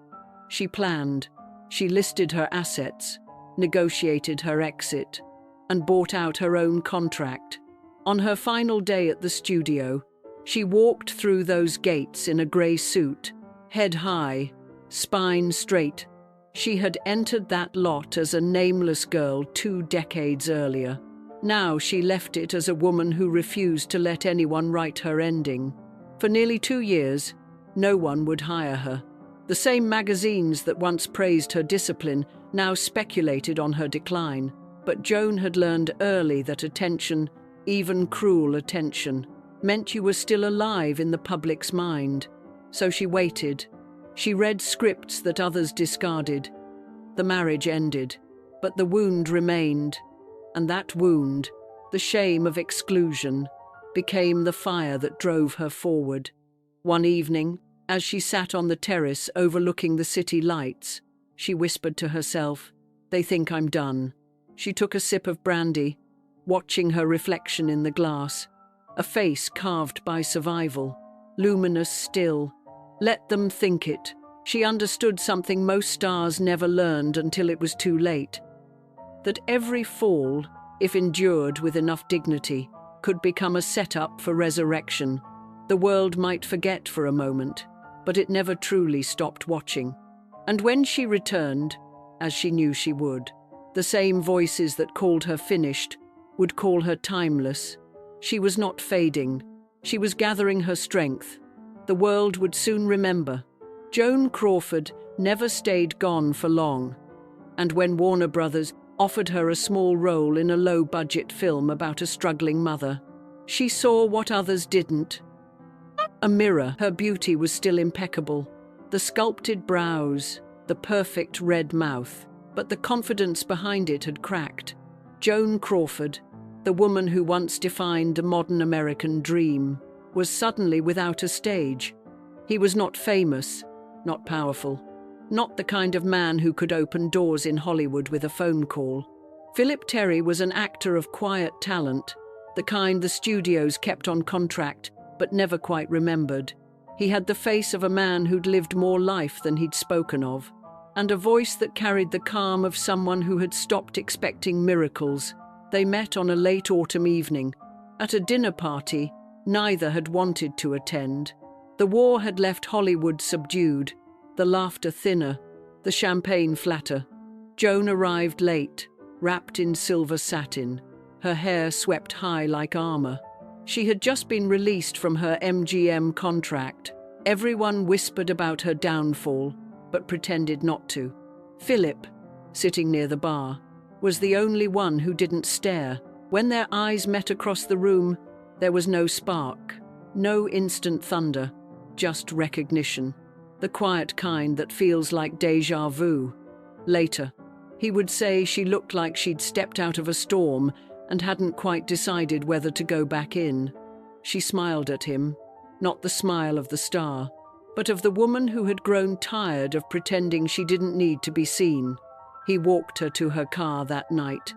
She planned. She listed her assets, negotiated her exit, and bought out her own contract. On her final day at the studio, she walked through those gates in a grey suit, head high, spine straight. She had entered that lot as a nameless girl 2 decades earlier. Now she left it as a woman who refused to let anyone write her ending. For nearly 2 years, no one would hire her. The same magazines that once praised her discipline now speculated on her decline. But Joan had learned early that attention, even cruel attention, meant you were still alive in the public's mind. So she waited. She read scripts that others discarded. The marriage ended, but the wound remained. And that wound, the shame of exclusion, became the fire that drove her forward. One evening, as she sat on the terrace overlooking the city lights, she whispered to herself, "They think I'm done." She took a sip of brandy, watching her reflection in the glass, a face carved by survival, luminous still. Let them think it. She understood something most stars never learned until it was too late. That every fall, if endured with enough dignity, could become a setup for resurrection. The world might forget for a moment, but it never truly stopped watching. And when she returned, as she knew she would, the same voices that called her finished would call her timeless. She was not fading. She was gathering her strength. The world would soon remember. Joan Crawford never stayed gone for long. And when Warner Brothers offered her a small role in a low-budget film about a struggling mother, she saw what others didn't. A mirror. Her beauty was still impeccable. The sculpted brows, the perfect red mouth, but the confidence behind it had cracked. Joan Crawford, the woman who once defined the modern American dream, was suddenly without a stage. He was not famous, not powerful, not the kind of man who could open doors in Hollywood with a phone call. Philip Terry was an actor of quiet talent, the kind the studios kept on contract but never quite remembered. He had the face of a man who'd lived more life than he'd spoken of, and a voice that carried the calm of someone who had stopped expecting miracles. They met on a late autumn evening, at a dinner party neither had wanted to attend. The war had left Hollywood subdued, the laughter thinner, the champagne flatter. Joan arrived late, wrapped in silver satin, her hair swept high like armor. She had just been released from her MGM contract. Everyone whispered about her downfall, but pretended not to. Philip, sitting near the bar, was the only one who didn't stare. When their eyes met across the room, there was no spark, no instant thunder, just recognition. The quiet kind that feels like déjà vu. Later, he would say she looked like she'd stepped out of a storm and hadn't quite decided whether to go back in. She smiled at him, not the smile of the star, but of the woman who had grown tired of pretending she didn't need to be seen. He walked her to her car that night.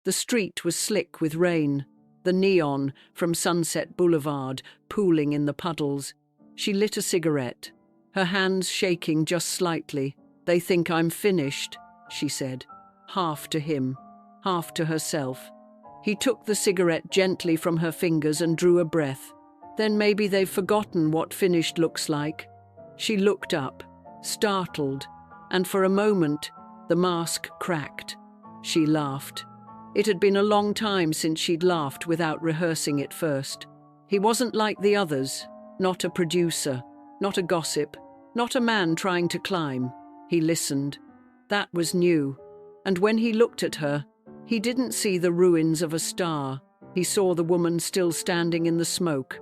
The street was slick with rain, the neon from Sunset Boulevard pooling in the puddles. She lit a cigarette, her hands shaking just slightly. "They think I'm finished," she said, half to him, half to herself. He took the cigarette gently from her fingers and drew a breath. "Then maybe they've forgotten what finished looks like." She looked up, startled, and for a moment, the mask cracked. She laughed. It had been a long time since she'd laughed without rehearsing it first. He wasn't like the others, not a producer, not a gossip, not a man trying to climb. He listened. That was new. And when he looked at her, he didn't see the ruins of a star. He saw the woman still standing in the smoke.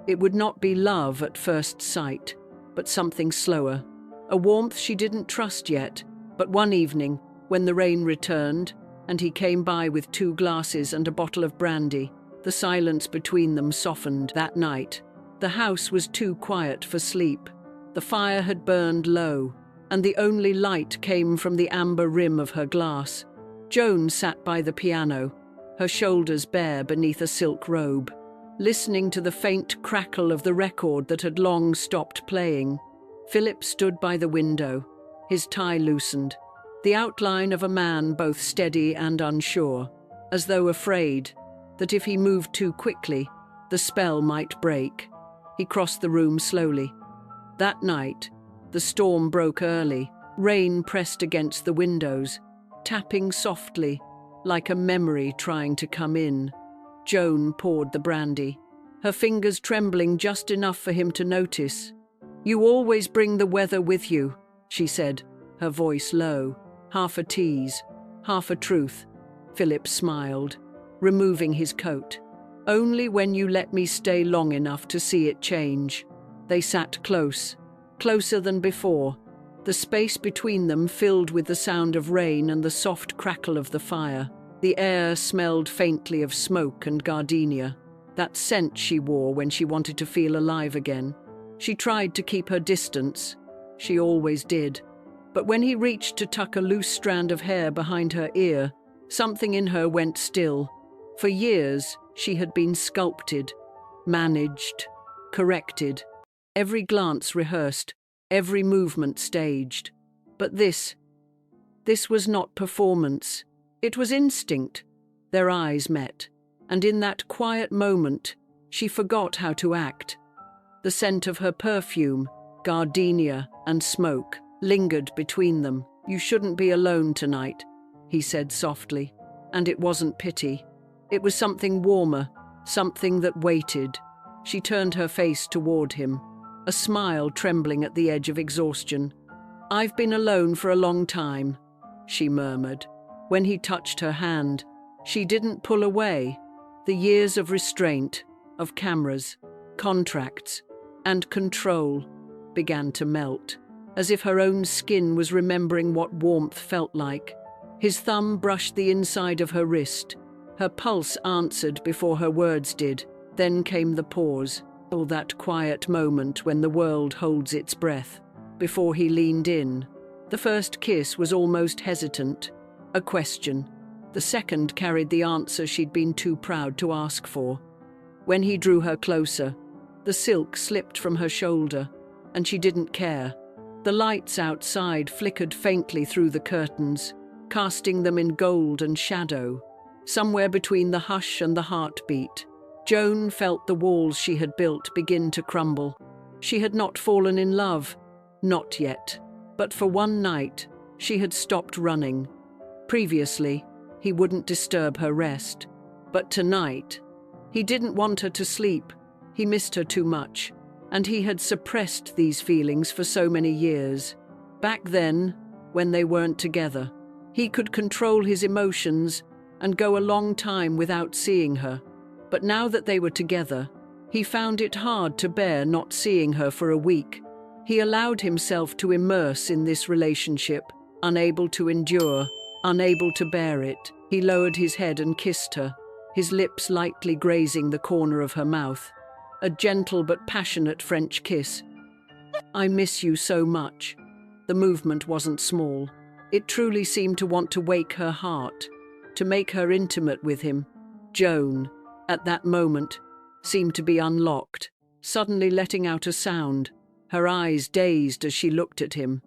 It would not be love at first sight, but something slower, a warmth she didn't trust yet. But one evening, when the rain returned, and he came by with 2 glasses and a bottle of brandy, the silence between them softened. That night, the house was too quiet for sleep. The fire had burned low, and the only light came from the amber rim of her glass. Joan sat by the piano, her shoulders bare beneath a silk robe, listening to the faint crackle of the record that had long stopped playing. Philip stood by the window, his tie loosened, the outline of a man both steady and unsure, as though afraid that if he moved too quickly, the spell might break. He crossed the room slowly. That night, the storm broke early. Rain pressed against the windows, tapping softly, like a memory trying to come in. Joan poured the brandy, her fingers trembling just enough for him to notice. "You always bring the weather with you," she said, her voice low, half a tease, half a truth. Philip smiled, removing his coat. "Only when you let me stay long enough to see it change." They sat close, closer than before, the space between them filled with the sound of rain and the soft crackle of the fire. The air smelled faintly of smoke and gardenia, that scent she wore when she wanted to feel alive again. She tried to keep her distance. She always did. But when he reached to tuck a loose strand of hair behind her ear, something in her went still. For years, she had been sculpted, managed, corrected, every glance rehearsed, every movement staged. But this was not performance. It was instinct. Their eyes met, and in that quiet moment, she forgot how to act. The scent of her perfume, gardenia and smoke, lingered between them. "You shouldn't be alone tonight," he said softly. And it wasn't pity. It was something warmer, something that waited. She turned her face toward him, a smile trembling at the edge of exhaustion. "I've been alone for a long time," she murmured. When he touched her hand, she didn't pull away. The years of restraint, of cameras, contracts, and control began to melt, as if her own skin was remembering what warmth felt like. His thumb brushed the inside of her wrist. Her pulse answered before her words did. Then came the pause, or that quiet moment when the world holds its breath. Before he leaned in, the first kiss was almost hesitant, a question. The second carried the answer she'd been too proud to ask for. When he drew her closer, the silk slipped from her shoulder, and she didn't care. The lights outside flickered faintly through the curtains, casting them in gold and shadow. Somewhere between the hush and the heartbeat, Joan felt the walls she had built begin to crumble. She had not fallen in love, not yet, but for one night, she had stopped running. Previously, he wouldn't disturb her rest. But tonight, he didn't want her to sleep. He missed her too much, and he had suppressed these feelings for so many years. Back then, when they weren't together, he could control his emotions and go a long time without seeing her. But now that they were together, he found it hard to bear not seeing her for a week. He allowed himself to immerse in this relationship, unable to endure, unable to bear it. He lowered his head and kissed her, his lips lightly grazing the corner of her mouth. A gentle but passionate French kiss. "I miss you so much." The movement wasn't small. It truly seemed to want to wake her heart, to make her intimate with him. Joan, at that moment, seemed to be unlocked, suddenly letting out a sound, her eyes dazed as she looked at him.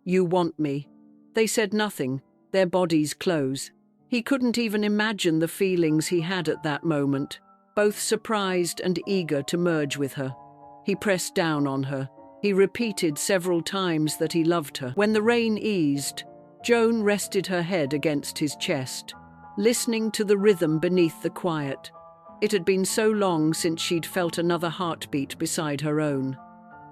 "You want me." They said nothing, their bodies close. He couldn't even imagine the feelings he had at that moment, both surprised and eager to merge with her. He pressed down on her. He repeated several times that he loved her. When the rain eased, Joan rested her head against his chest, listening to the rhythm beneath the quiet. It had been so long since she'd felt another heartbeat beside her own.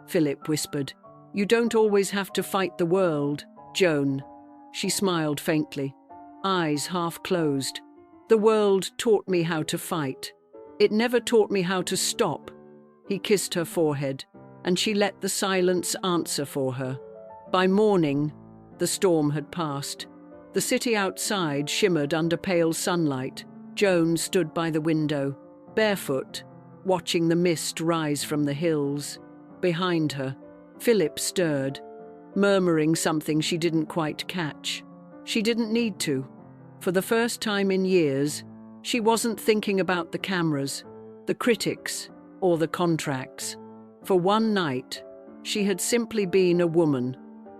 Philip whispered, "You don't always have to fight the world, Joan." She smiled faintly, eyes half closed. "The world taught me how to fight. It never taught me how to stop." He kissed her forehead, and she let the silence answer for her. By morning, the storm had passed. The city outside shimmered under pale sunlight. Joan stood by the window, barefoot, watching the mist rise from the hills. Behind her, Philip stirred, murmuring something she didn't quite catch. She didn't need to. For the first time in years, she wasn't thinking about the cameras, the critics, or the contracts. For one night, she had simply been a woman,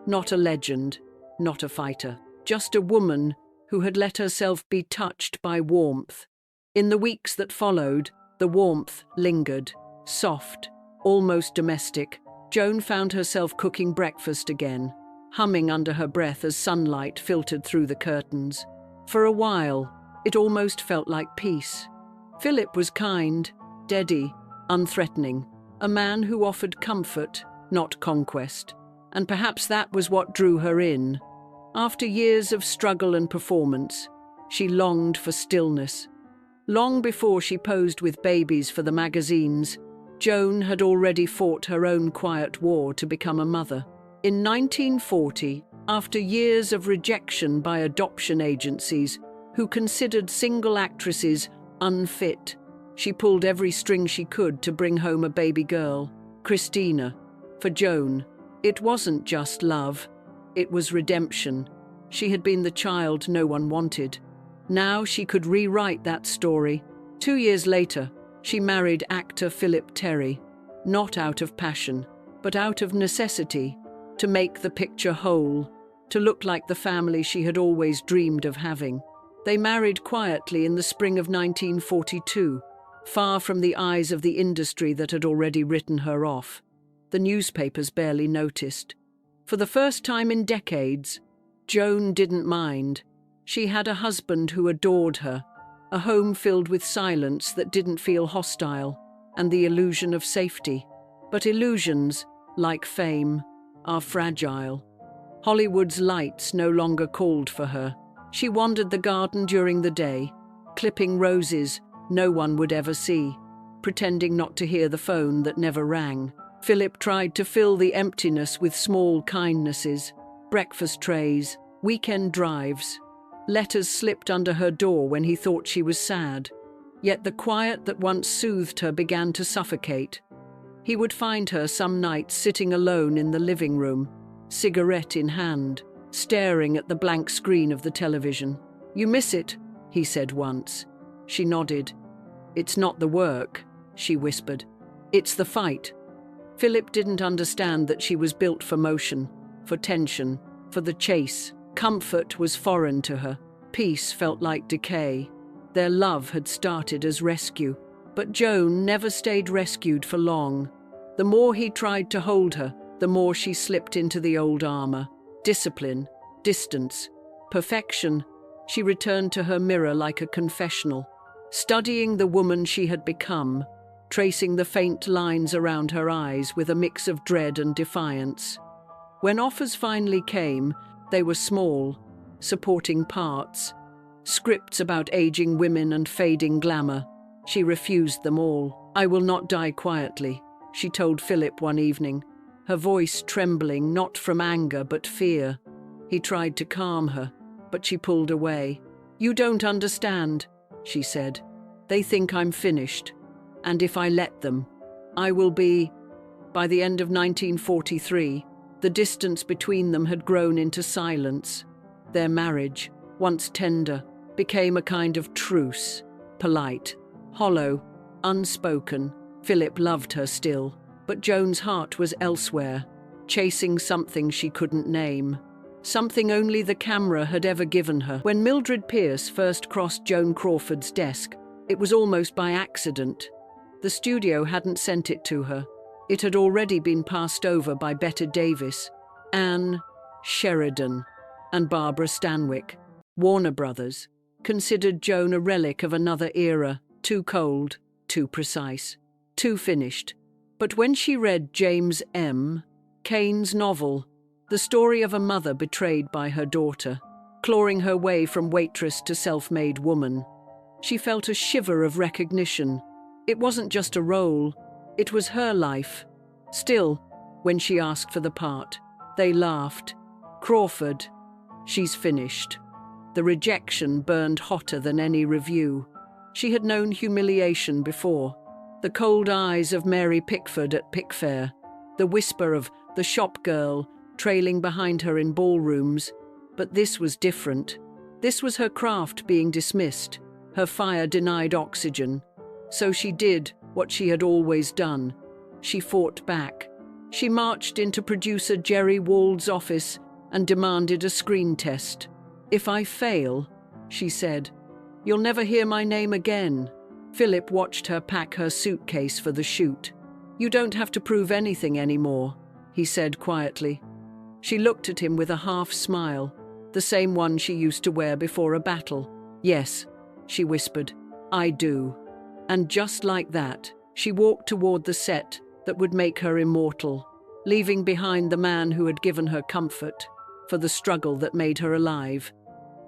not a legend, not a fighter, just a woman who had let herself be touched by warmth. In the weeks that followed, the warmth lingered, soft, almost domestic. Joan found herself cooking breakfast again, humming under her breath as sunlight filtered through the curtains. For a while, it almost felt like peace. Philip was kind, steady, unthreatening, a man who offered comfort, not conquest. And perhaps that was what drew her in. After years of struggle and performance, She longed for stillness. Long before she posed with babies for the magazines, Joan had already fought her own quiet war to become a mother. In 1940, after years of rejection by adoption agencies who considered single actresses unfit, she pulled every string she could to bring home a baby girl, Christina. For Joan, it wasn't just love, it was redemption. She had been the child no one wanted. Now she could rewrite that story. 2 years later, she married actor Philip Terry, not out of passion, but out of necessity, to make the picture whole, to look like the family she had always dreamed of having. They married quietly in the spring of 1942, far from the eyes of the industry that had already written her off. The newspapers barely noticed. For the first time in decades, Joan didn't mind. She had a husband who adored her, a home filled with silence that didn't feel hostile, and the illusion of safety. But illusions, like fame, are fragile. Hollywood's lights no longer called for her. She wandered the garden during the day, clipping roses no one would ever see, pretending not to hear the phone that never rang. Philip tried to fill the emptiness with small kindnesses, breakfast trays, weekend drives. Letters slipped under her door when he thought she was sad. Yet the quiet that once soothed her began to suffocate. He would find her some nights sitting alone in the living room, cigarette in hand, staring at the blank screen of the television. "You miss it," he said once. She nodded. "It's not the work," she whispered. "It's the fight." Philip didn't understand that she was built for motion, for tension, for the chase. Comfort was foreign to her. Peace felt like decay. Their love had started as rescue. But Joan never stayed rescued for long. The more he tried to hold her, the more she slipped into the old armor. Discipline, distance, perfection. She returned to her mirror like a confessional, studying the woman she had become, tracing the faint lines around her eyes with a mix of dread and defiance. When offers finally came, they were small, supporting parts, scripts about aging women and fading glamour. She refused them all. "I will not die quietly," she told Philip one evening, her voice trembling not from anger but fear. He tried to calm her, but she pulled away. "You don't understand," she said. "They think I'm finished, and if I let them, I will be..." By the end of 1943, the distance between them had grown into silence. Their marriage, once tender, became a kind of truce, polite, hollow, unspoken. Philip loved her still, but Joan's heart was elsewhere, chasing something she couldn't name, something only the camera had ever given her. When Mildred Pierce first crossed Joan Crawford's desk, it was almost by accident. The studio hadn't sent it to her. It had already been passed over by Bette Davis, Anne Sheridan, and Barbara Stanwyck. Warner Brothers considered Joan a relic of another era, too cold, too precise, too finished. But when she read James M. Cain's novel, the story of a mother betrayed by her daughter, clawing her way from waitress to self-made woman, she felt a shiver of recognition. It wasn't just a role, it was her life. Still, when she asked for the part, they laughed. "Crawford, she's finished." The rejection burned hotter than any review. She had known humiliation before. The cold eyes of Mary Pickford at Pickfair, the whisper of the shop girl trailing behind her in ballrooms. But this was different. This was her craft being dismissed, her fire denied oxygen. So she did what she had always done. She fought back. She marched into producer Jerry Wald's office and demanded a screen test. "If I fail," she said, "you'll never hear my name again." Philip watched her pack her suitcase for the shoot. "You don't have to prove anything anymore," he said quietly. She looked at him with a half smile, the same one she used to wear before a battle. "Yes," she whispered, "I do." And just like that, she walked toward the set that would make her immortal, leaving behind the man who had given her comfort, for the struggle that made her alive.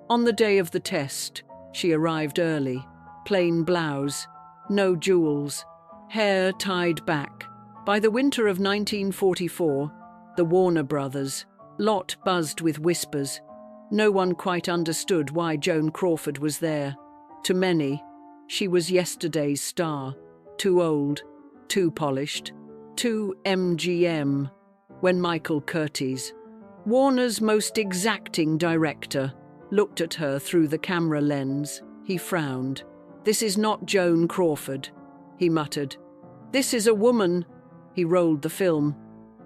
On the day of the test, she arrived early. Plain blouse, no jewels, hair tied back. By the winter of 1944, the Warner Brothers lot buzzed with whispers. No one quite understood why Joan Crawford was there. To many, she was yesterday's star. Too old, too polished, too MGM. When Michael Curtiz, Warner's most exacting director, looked at her through the camera lens, he frowned. "This is not Joan Crawford," he muttered. "This is a woman." He rolled the film.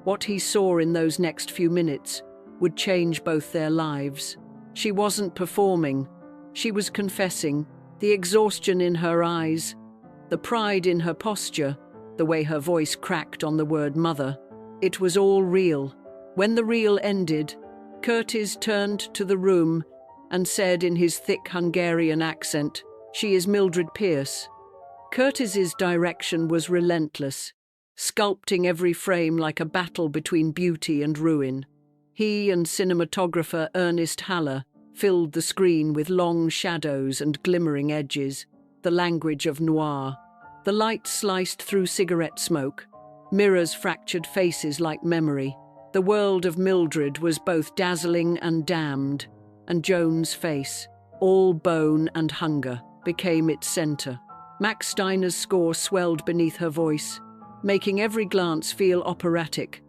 What he saw in those next few minutes would change both their lives. She wasn't performing. She was confessing. The exhaustion in her eyes, the pride in her posture, the way her voice cracked on the word mother. It was all real. When the reel ended, Curtiz turned to the room and said in his thick Hungarian accent, "She is Mildred Pierce." Curtiz's direction was relentless, sculpting every frame like a battle between beauty and ruin. He and cinematographer Ernest Haller filled the screen with long shadows and glimmering edges, the language of noir. The light sliced through cigarette smoke. Mirrors fractured faces like memory. The world of Mildred was both dazzling and damned, and Joan's face, all bone and hunger, became its center. Max Steiner's score swelled beneath her voice, making every glance feel operatic.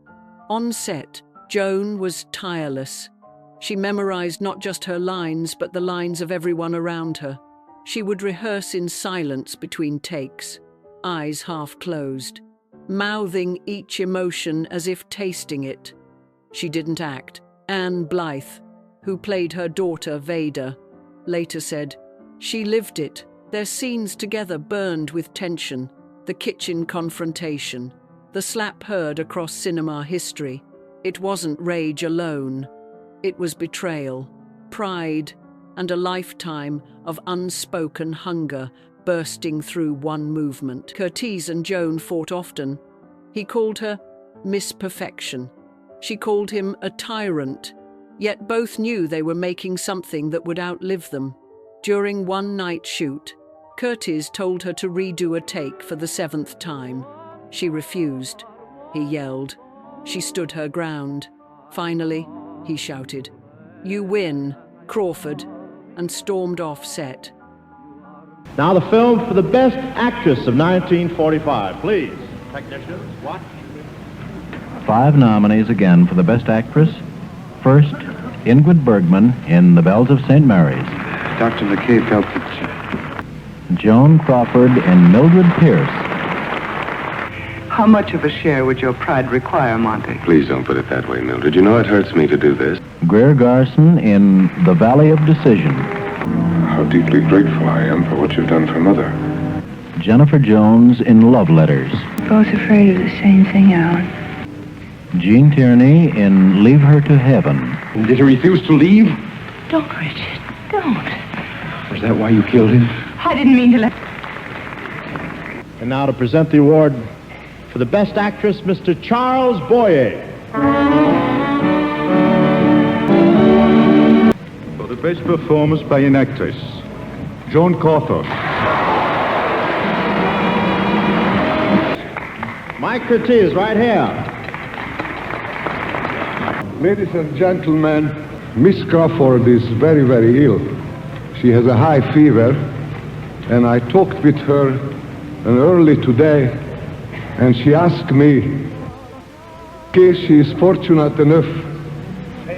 On set, Joan was tireless. She memorized not just her lines, but the lines of everyone around her. She would rehearse in silence between takes, eyes half closed, mouthing each emotion as if tasting it. She didn't act. Anne Blythe, who played her daughter Veda, later said, "She lived it. Their scenes together burned with tension, the kitchen confrontation, the slap heard across cinema history. It wasn't rage alone. It was betrayal, pride, and a lifetime of unspoken hunger bursting through one movement." Curtiz and Joan fought often. He called her Miss Perfection. She called him a tyrant, yet both knew they were making something that would outlive them. During one night shoot, Curtiz told her to redo a take for the 7th time. She refused. He yelled. She stood her ground. Finally, he shouted, "You win, Crawford," and stormed off set. Now the film for the Best Actress of 1945, please. Technicians, watch. 5 nominees again for the Best Actress. First, Ingrid Bergman in The Bells of St. Mary's. Dr. McKay felt that... Joan Crawford in Mildred Pierce. How much of a share would your pride require, Monty? Please don't put it that way, Mildred. You know it hurts me to do this. Greer Garson in The Valley of Decision. How deeply grateful I am for what you've done for Mother. Jennifer Jones in Love Letters. Both afraid of the same thing, Alan. Jean Tierney in Leave Her to Heaven. Did he refuse to leave? Don't, Richard, don't. Was that why you killed him? I didn't mean to let... And now to present the award for the Best Actress, Mr. Charles Boyer. For the best performance by an actress, Joan Crawford. Mike Curtiz, right here. Ladies and gentlemen, Miss Crawford is very, very ill. She has a high fever, and I talked with her early today, and she asked me, in case she is fortunate enough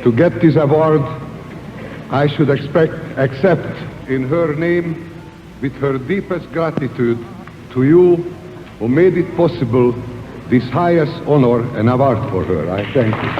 to get this award, I should accept in her name with her deepest gratitude to you who made it possible this highest honor and award for her. I thank you.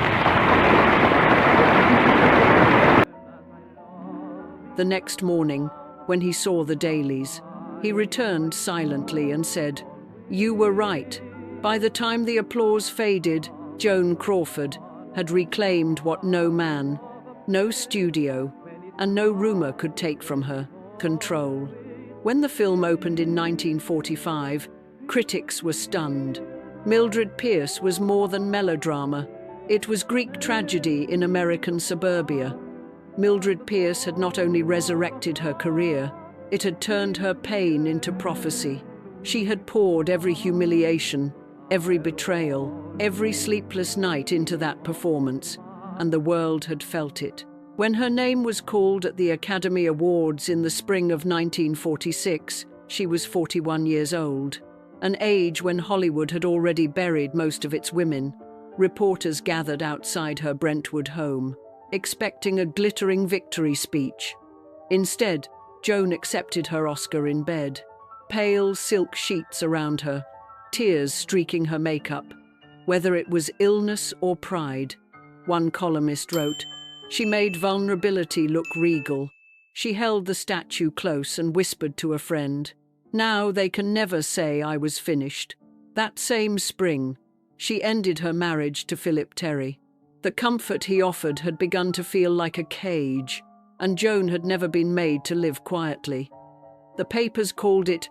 The next morning, when he saw the dailies, he returned silently and said, "You were right. By the time the applause faded, Joan Crawford had reclaimed what no man, no studio, and no rumor could take from her: control." When the film opened in 1945, critics were stunned. Mildred Pierce was more than melodrama. It was Greek tragedy in American suburbia. Mildred Pierce had not only resurrected her career, it had turned her pain into prophecy. She had poured every humiliation, every betrayal, every sleepless night into that performance, and the world had felt it. When her name was called at the Academy Awards in the spring of 1946, she was 41 years old, an age when Hollywood had already buried most of its women. Reporters gathered outside her Brentwood home, expecting a glittering victory speech. Instead, Joan accepted her Oscar in bed, pale silk sheets around her, tears streaking her makeup. Whether it was illness or pride, one columnist wrote, she made vulnerability look regal. She held the statue close and whispered to a friend, now they can never say I was finished. That same spring, she ended her marriage to Philip Terry. The comfort he offered had begun to feel like a cage, and Joan had never been made to live quietly. The papers called it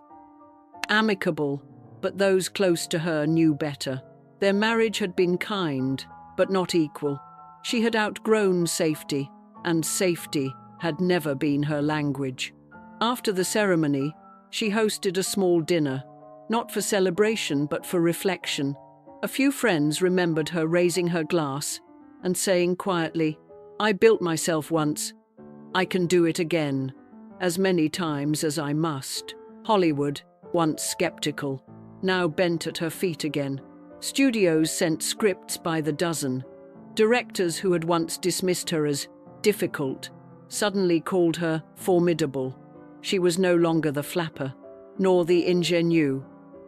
amicable, but those close to her knew better. Their marriage had been kind, but not equal. She had outgrown safety, and safety had never been her language. After the ceremony, she hosted a small dinner, not for celebration but for reflection. A few friends remembered her raising her glass and saying quietly, I built myself once. I can do it again, as many times as I must. Hollywood, once skeptical, now bent at her feet again. Studios sent scripts by the dozen. Directors who had once dismissed her as difficult suddenly called her formidable. She was no longer the flapper, nor the ingenue.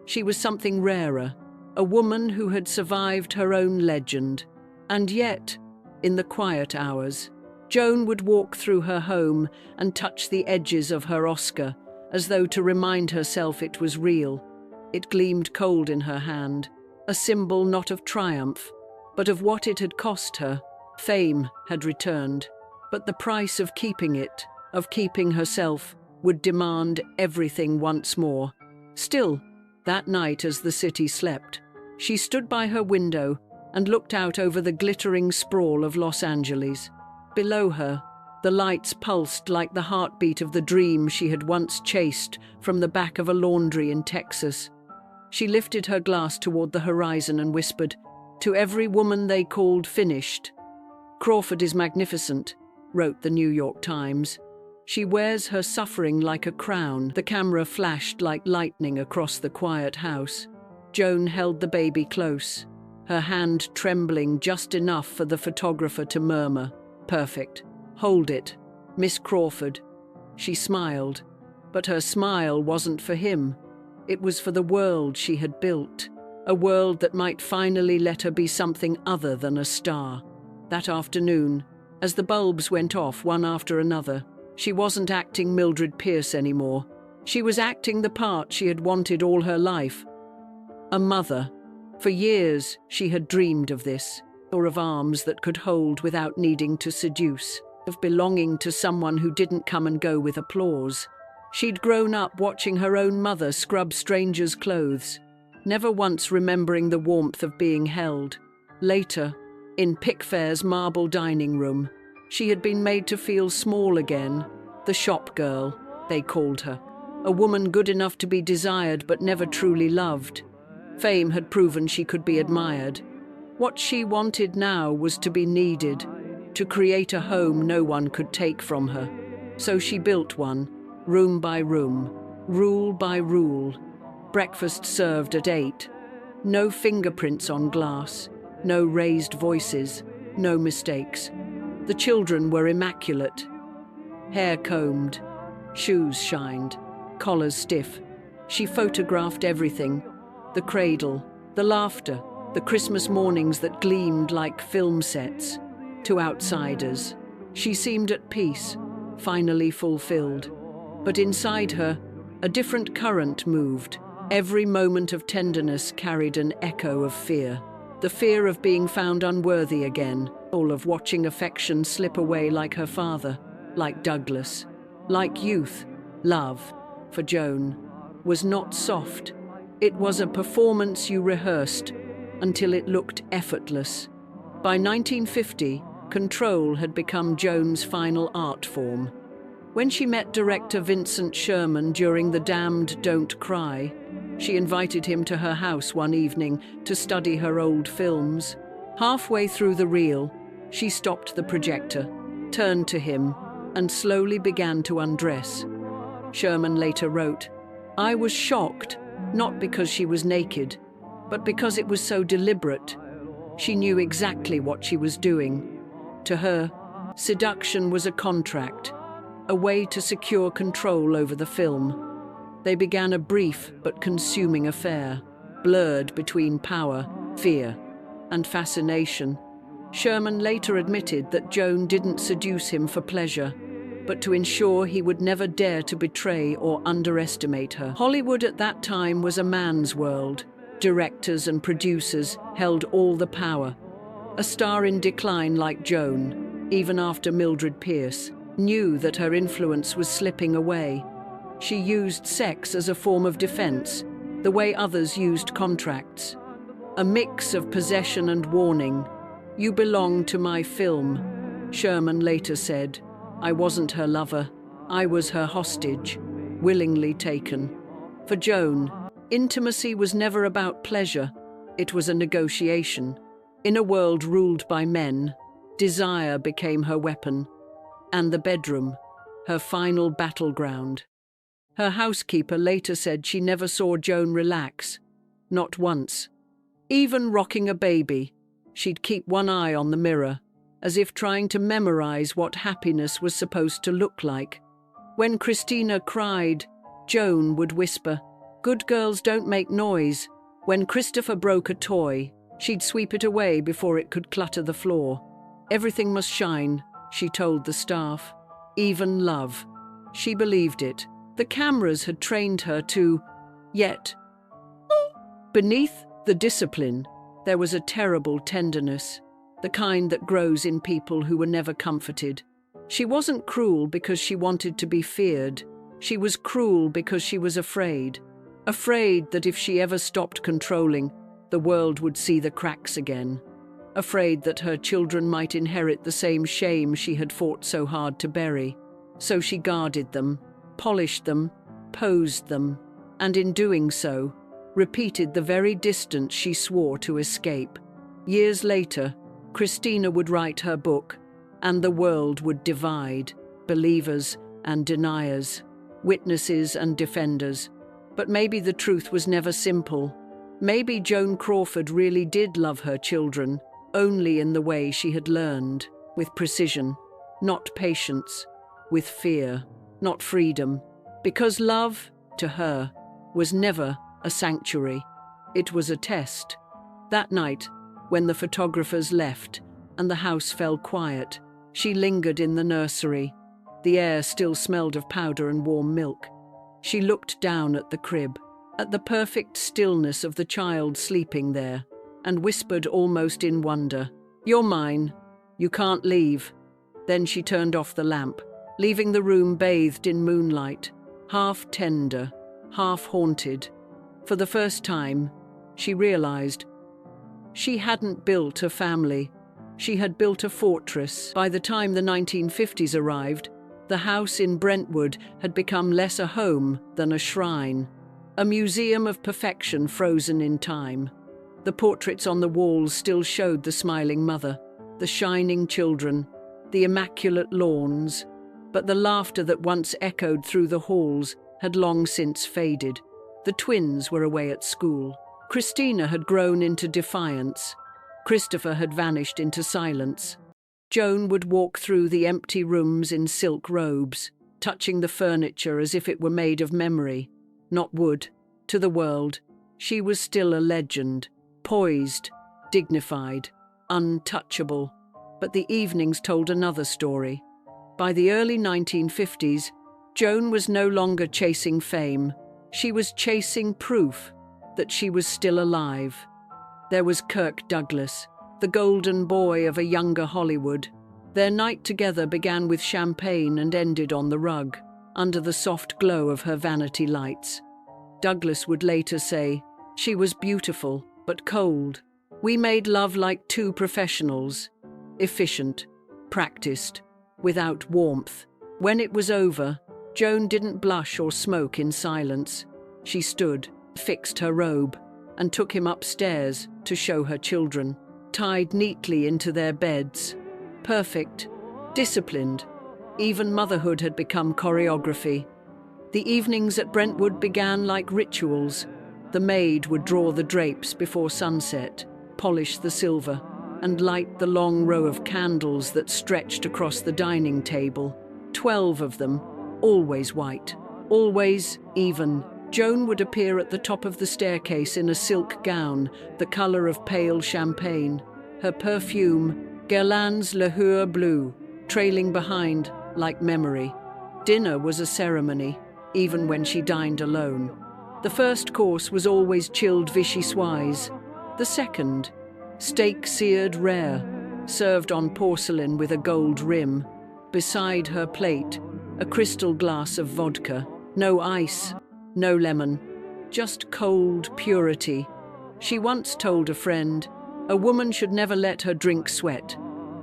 She was something rarer, a woman who had survived her own legend. And yet, in the quiet hours, Joan would walk through her home and touch the edges of her Oscar, as though to remind herself it was real. It gleamed cold in her hand, a symbol not of triumph, but of what it had cost her. Fame had returned, but the price of keeping it, of keeping herself, would demand everything once more. Still, that night as the city slept, she stood by her window and looked out over the glittering sprawl of Los Angeles. Below her, the lights pulsed like the heartbeat of the dream she had once chased from the back of a laundry in Texas. She lifted her glass toward the horizon and whispered, to every woman they called finished. Crawford is magnificent, wrote the New York Times. She wears her suffering like a crown. The camera flashed like lightning across the quiet house. Joan held the baby close, her hand trembling just enough for the photographer to murmur, perfect. Hold it, Miss Crawford. She smiled, but her smile wasn't for him. It was for the world she had built, a world that might finally let her be something other than a star. That afternoon, as the bulbs went off one after another, she wasn't acting Mildred Pierce anymore. She was acting the part she had wanted all her life. A mother. For years, she had dreamed of this, or of arms that could hold without needing to seduce, of belonging to someone who didn't come and go with applause. She'd grown up watching her own mother scrub strangers' clothes, never once remembering the warmth of being held. Later, in Pickfair's marble dining room, she had been made to feel small again, the shop girl, they called her, a woman good enough to be desired but never truly loved. Fame had proven she could be admired. What she wanted now was to be needed, to create a home no one could take from her. So she built one, room by room, rule by rule. Breakfast served at 8. No fingerprints on glass, no raised voices, no mistakes. The children were immaculate. Hair combed, shoes shined, collars stiff. She photographed everything. The cradle, the laughter, the Christmas mornings that gleamed like film sets. To outsiders, she seemed at peace, finally fulfilled. But inside her, a different current moved. Every moment of tenderness carried an echo of fear. The fear of being found unworthy again, all of watching affection slip away like her father, like Douglas. Like youth, love, for Joan, was not soft. It was a performance you rehearsed until it looked effortless. By 1950, Control had become Joan's final art form. When she met director Vincent Sherman during The Damned Don't Cry, she invited him to her house one evening to study her old films. Halfway through the reel, she stopped the projector, turned to him, and slowly began to undress. Sherman later wrote, "I was shocked, not because she was naked, but because it was so deliberate. She knew exactly what she was doing. To her, seduction was a contract, a way to secure control over the film. They began a brief but consuming affair, blurred between power, fear, and fascination." Sherman later admitted that Joan didn't seduce him for pleasure, but to ensure he would never dare to betray or underestimate her. Hollywood at that time was a man's world. Directors and producers held all the power. A star in decline like Joan, even after Mildred Pierce, knew that her influence was slipping away. She used sex as a form of defense, the way others used contracts. A mix of possession and warning. "You belong to my film," Sherman later said. "I wasn't her lover. I was her hostage, willingly taken." For Joan, intimacy was never about pleasure. It was a negotiation. In a world ruled by men, desire became her weapon, and the bedroom, her final battleground. Her housekeeper later said she never saw Joan relax, not once. Even rocking a baby, she'd keep one eye on the mirror, as if trying to memorize what happiness was supposed to look like. When Christina cried, Joan would whisper, "Good girls don't make noise." When Christopher broke a toy, she'd sweep it away before it could clutter the floor. Everything must shine, she told the staff. Even love. She believed it. The cameras had trained her to, yet, beneath the discipline, there was a terrible tenderness, the kind that grows in people who were never comforted. She wasn't cruel because she wanted to be feared. She was cruel because she was afraid. Afraid that if she ever stopped controlling, the world would see the cracks again. Afraid that her children might inherit the same shame she had fought so hard to bury. So she guarded them, polished them, posed them, and in doing so, repeated the very distance she swore to escape. Years later, Christina would write her book, and the world would divide, believers and deniers, witnesses and defenders. But maybe the truth was never simple. Maybe Joan Crawford really did love her children, only in the way she had learned, with precision, not patience, with fear, not freedom, because love, to her, was never a sanctuary. It was a test. That night, when the photographers left and the house fell quiet, she lingered in the nursery. The air still smelled of powder and warm milk. She looked down at the crib, at the perfect stillness of the child sleeping there, and whispered almost in wonder, "You're mine. You can't leave." Then she turned off the lamp, leaving the room bathed in moonlight, half tender, half haunted. For the first time, she realized she hadn't built a family. She had built a fortress. By the time the 1950s arrived, the house in Brentwood had become less a home than a shrine, a museum of perfection frozen in time. The portraits on the walls still showed the smiling mother, the shining children, the immaculate lawns, but the laughter that once echoed through the halls had long since faded. The twins were away at school. Christina had grown into defiance. Christopher had vanished into silence. Joan would walk through the empty rooms in silk robes, touching the furniture as if it were made of memory, not wood. To the world, she was still a legend, poised, dignified, untouchable. But the evenings told another story. By the early 1950s, Joan was no longer chasing fame. She was chasing proof that she was still alive. There was Kirk Douglas, the golden boy of a younger Hollywood. Their night together began with champagne and ended on the rug, under the soft glow of her vanity lights. Douglas would later say, "She was beautiful, but cold. We made love like two professionals, efficient, practiced, without warmth. When it was over, Joan didn't blush or smoke in silence. She stood, fixed her robe, and took him upstairs to show her children, tied neatly into their beds. Perfect, disciplined. Even motherhood had become choreography. The evenings at Brentwood began like rituals. The maid would draw the drapes before sunset, polish the silver, and light the long row of candles that stretched across the dining table. 12 of them, always white, always even. Joan would appear at the top of the staircase in a silk gown, the color of pale champagne. Her perfume, Guerlain's Le Heur Bleu, trailing behind like memory. Dinner was a ceremony, even when she dined alone. The first course was always chilled vichyssoise. The second, steak seared rare, served on porcelain with a gold rim. Beside her plate, a crystal glass of vodka. No ice, no lemon, just cold purity. She once told a friend, a woman should never let her drink sweat.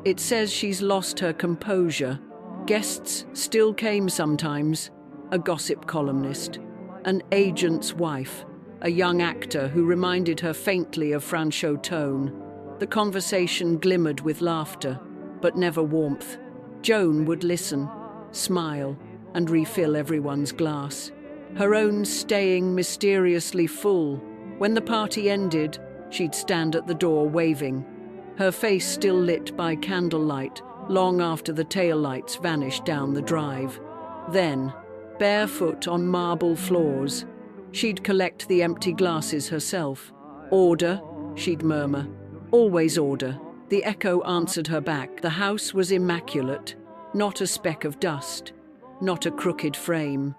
It says she's lost her composure. Guests still came sometimes, a gossip columnist, an agent's wife, a young actor who reminded her faintly of Franchot Tone. The conversation glimmered with laughter, but never warmth. Joan would listen, smile, and refill everyone's glass, her own staying mysteriously full. When the party ended, she'd stand at the door waving, her face still lit by candlelight long after the taillights vanished down the drive. Then, barefoot on marble floors, she'd collect the empty glasses herself. Order, she'd murmur. Always order. The echo answered her back. The house was immaculate, not a speck of dust, not a crooked frame.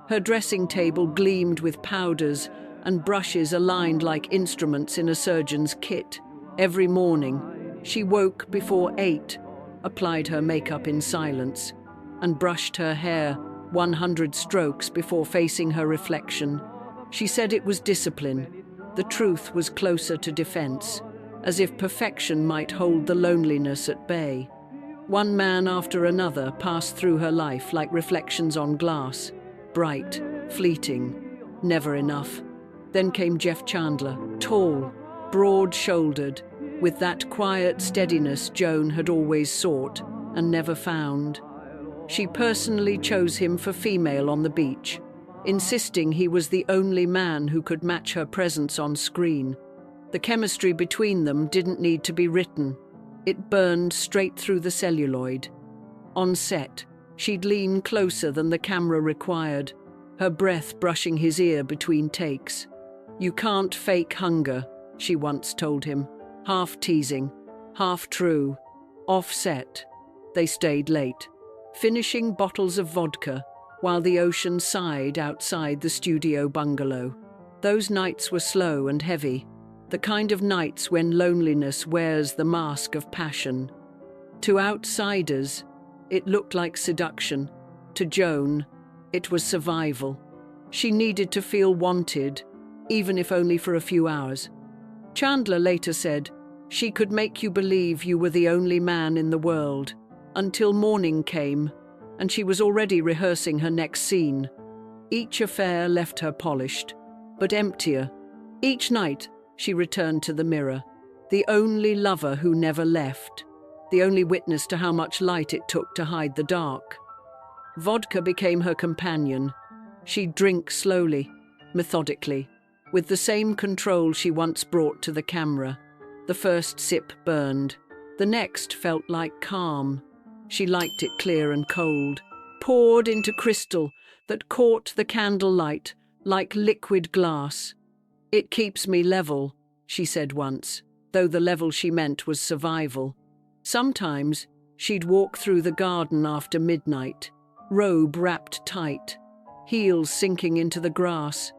Her dressing table gleamed with powders and brushes aligned like instruments in a surgeon's kit. Every morning, she woke before 8, applied her makeup in silence, and brushed her hair 100 strokes before facing her reflection. She said it was discipline. The truth was closer to defense, as if perfection might hold the loneliness at bay. One man after another passed through her life like reflections on glass, bright, fleeting, never enough. Then came Jeff Chandler, tall, broad-shouldered, with that quiet steadiness Joan had always sought and never found. She personally chose him for female on the beach, insisting he was the only man who could match her presence on screen. The chemistry between them didn't need to be written. It burned straight through the celluloid. On set, she'd lean closer than the camera required, her breath brushing his ear between takes. "You can't fake hunger," she once told him, half teasing, half true. Off-set, they stayed late, finishing bottles of vodka while the ocean sighed outside the studio bungalow. Those nights were slow and heavy, the kind of nights when loneliness wears the mask of passion. To outsiders, it looked like seduction. To Joan, it was survival. She needed to feel wanted, even if only for a few hours. Chandler later said, "She could make you believe you were the only man in the world, until morning came, and she was already rehearsing her next scene." Each affair left her polished, but emptier. Each night, she returned to the mirror, the only lover who never left, the only witness to how much light it took to hide the dark. Vodka became her companion. She'd drink slowly, methodically, with the same control she once brought to the camera. The first sip burned. The next felt like calm. She liked it clear and cold, poured into crystal that caught the candlelight like liquid glass. "It keeps me level," she said once, though the level she meant was survival. Sometimes she'd walk through the garden after midnight, robe wrapped tight, heels sinking into the grass.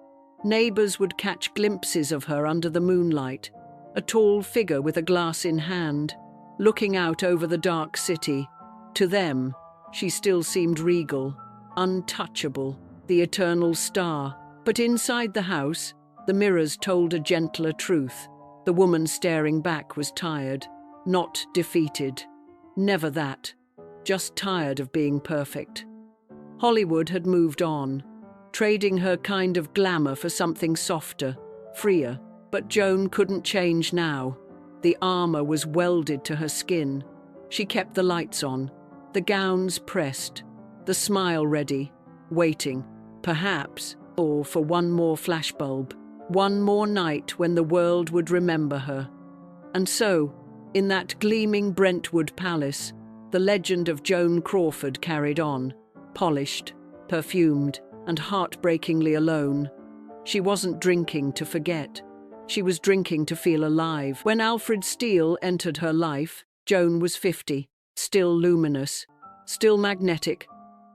Neighbors would catch glimpses of her under the moonlight, a tall figure with a glass in hand, looking out over the dark city. To them, she still seemed regal, untouchable, the eternal star. But inside the house, the mirrors told a gentler truth. The woman staring back was tired, not defeated. Never that. just tired of being perfect. Hollywood had moved on, trading her kind of glamour for something softer, freer. But Joan couldn't change now. The armor was welded to her skin. She kept the lights on, the gowns pressed, the smile ready, waiting, perhaps, or for one more flashbulb, one more night when the world would remember her. And so, in that gleaming Brentwood palace, the legend of Joan Crawford carried on, polished, perfumed, and heartbreakingly alone. She wasn't drinking to forget. She was drinking to feel alive. When Alfred Steele entered her life, Joan was 50, still luminous, still magnetic,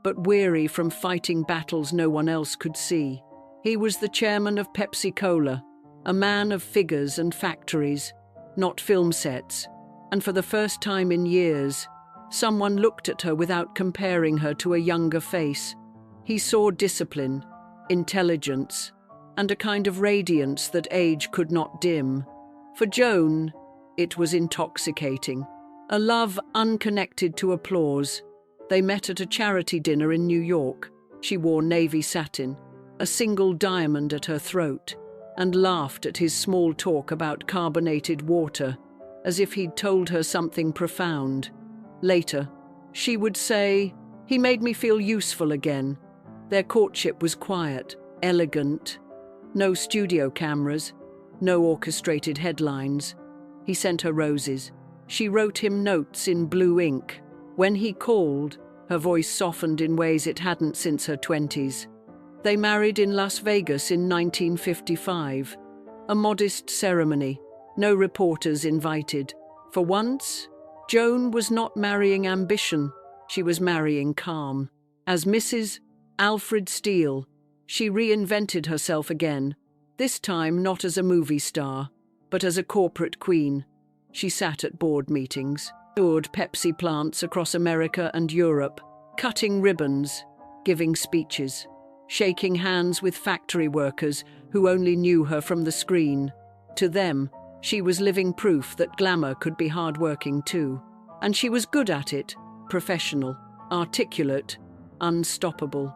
but weary from fighting battles no one else could see. He was the chairman of Pepsi-Cola, a man of figures and factories, not film sets, and for the first time in years, someone looked at her without comparing her to a younger face. He saw discipline, intelligence, and a kind of radiance that age could not dim. For Joan, it was intoxicating, a love unconnected to applause. They met at a charity dinner in New York. She wore navy satin, a single diamond at her throat, and laughed at his small talk about carbonated water, as if he'd told her something profound. Later, she would say, "He made me feel useful again." Their courtship was quiet, elegant. No studio cameras, no orchestrated headlines. He sent her roses. She wrote him notes in blue ink. When he called, her voice softened in ways it hadn't since her 20s. They married in Las Vegas in 1955. A modest ceremony, no reporters invited. For once, Joan was not marrying ambition, she was marrying calm. As Mrs. Alfred Steele, she reinvented herself again, this time not as a movie star, but as a corporate queen. She sat at board meetings, toured Pepsi plants across America and Europe, cutting ribbons, giving speeches, shaking hands with factory workers who only knew her from the screen. To them, she was living proof that glamour could be hardworking too. And she was good at it, professional, articulate, unstoppable.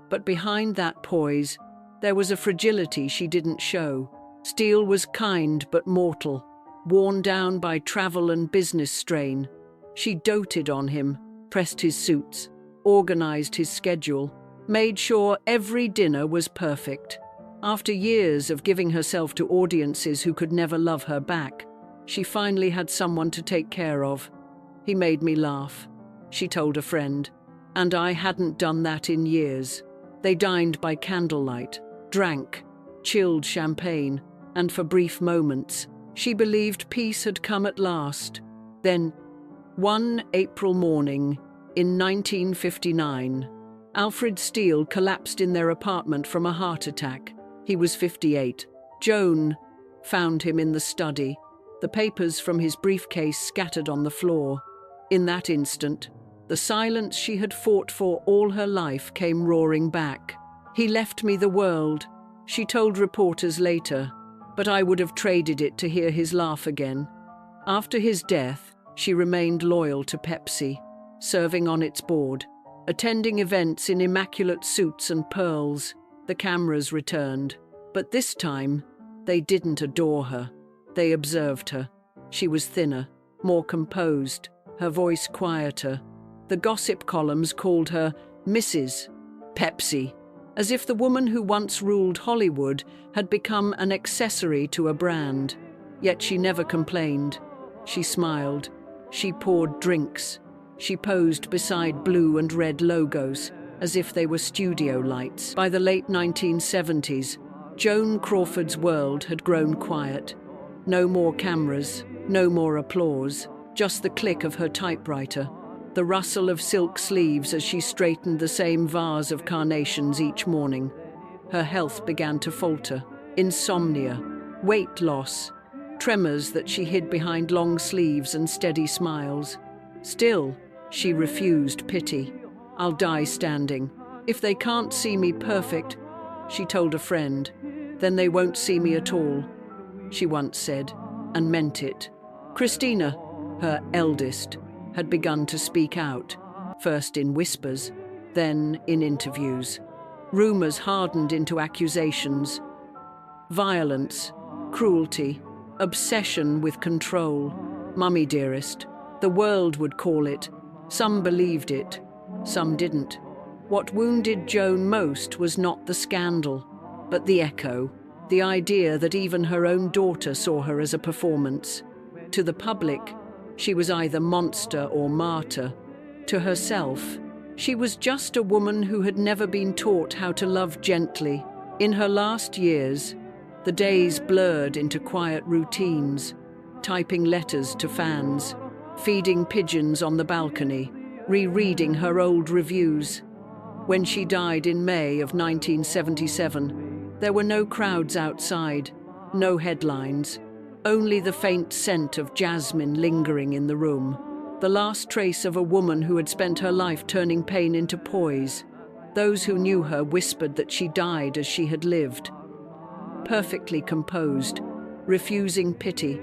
But behind that poise, there was a fragility she didn't show. Steele was kind but mortal, worn down by travel and business strain. She doted on him, pressed his suits, organized his schedule, made sure every dinner was perfect. After years of giving herself to audiences who could never love her back, she finally had someone to take care of. "He made me laugh," she told a friend, and I hadn't done that in years. They dined by candlelight, drank, chilled champagne, and for brief moments, she believed peace had come at last. Then, one April morning in 1959, Alfred Steele collapsed in their apartment from a heart attack. He was 58. Joan found him in the study, the papers from his briefcase scattered on the floor. In that instant, the silence she had fought for all her life came roaring back. "He left me the world," she told reporters later, "but I would have traded it to hear his laugh again." After his death, she remained loyal to Pepsi, serving on its board, attending events in immaculate suits and pearls. The cameras returned, but this time, they didn't adore her. They observed her. She was thinner, more composed, her voice quieter. The gossip columns called her Mrs. Pepsi, as if the woman who once ruled Hollywood had become an accessory to a brand. Yet she never complained. She smiled. She poured drinks. She posed beside blue and red logos, as if they were studio lights. By the late 1970s, Joan Crawford's world had grown quiet. No more cameras, no more applause, just the click of her typewriter, the rustle of silk sleeves as she straightened the same vase of carnations each morning. Her health began to falter. Insomnia, weight loss, tremors that she hid behind long sleeves and steady smiles. Still, she refused pity. "I'll die standing. If they can't see me perfect," she told a friend, "then they won't see me at all," she once said, and meant it. Christina, her eldest, had begun to speak out. first in whispers, then in interviews. Rumors hardened into accusations. Violence, cruelty, obsession with control. Mummy dearest, the world would call it. Some believed it, some didn't. What wounded Joan most was not the scandal, but the echo, the idea that even her own daughter saw her as a performance. To the public, she was either monster or martyr. To herself, she was just a woman who had never been taught how to love gently. In her last years, the days blurred into quiet routines, typing letters to fans, feeding pigeons on the balcony, rereading her old reviews. When she died in May of 1977, there were no crowds outside, no headlines, only the faint scent of jasmine lingering in the room, the last trace of a woman who had spent her life turning pain into poise. Those who knew her whispered that she died as she had lived, perfectly composed, refusing pity.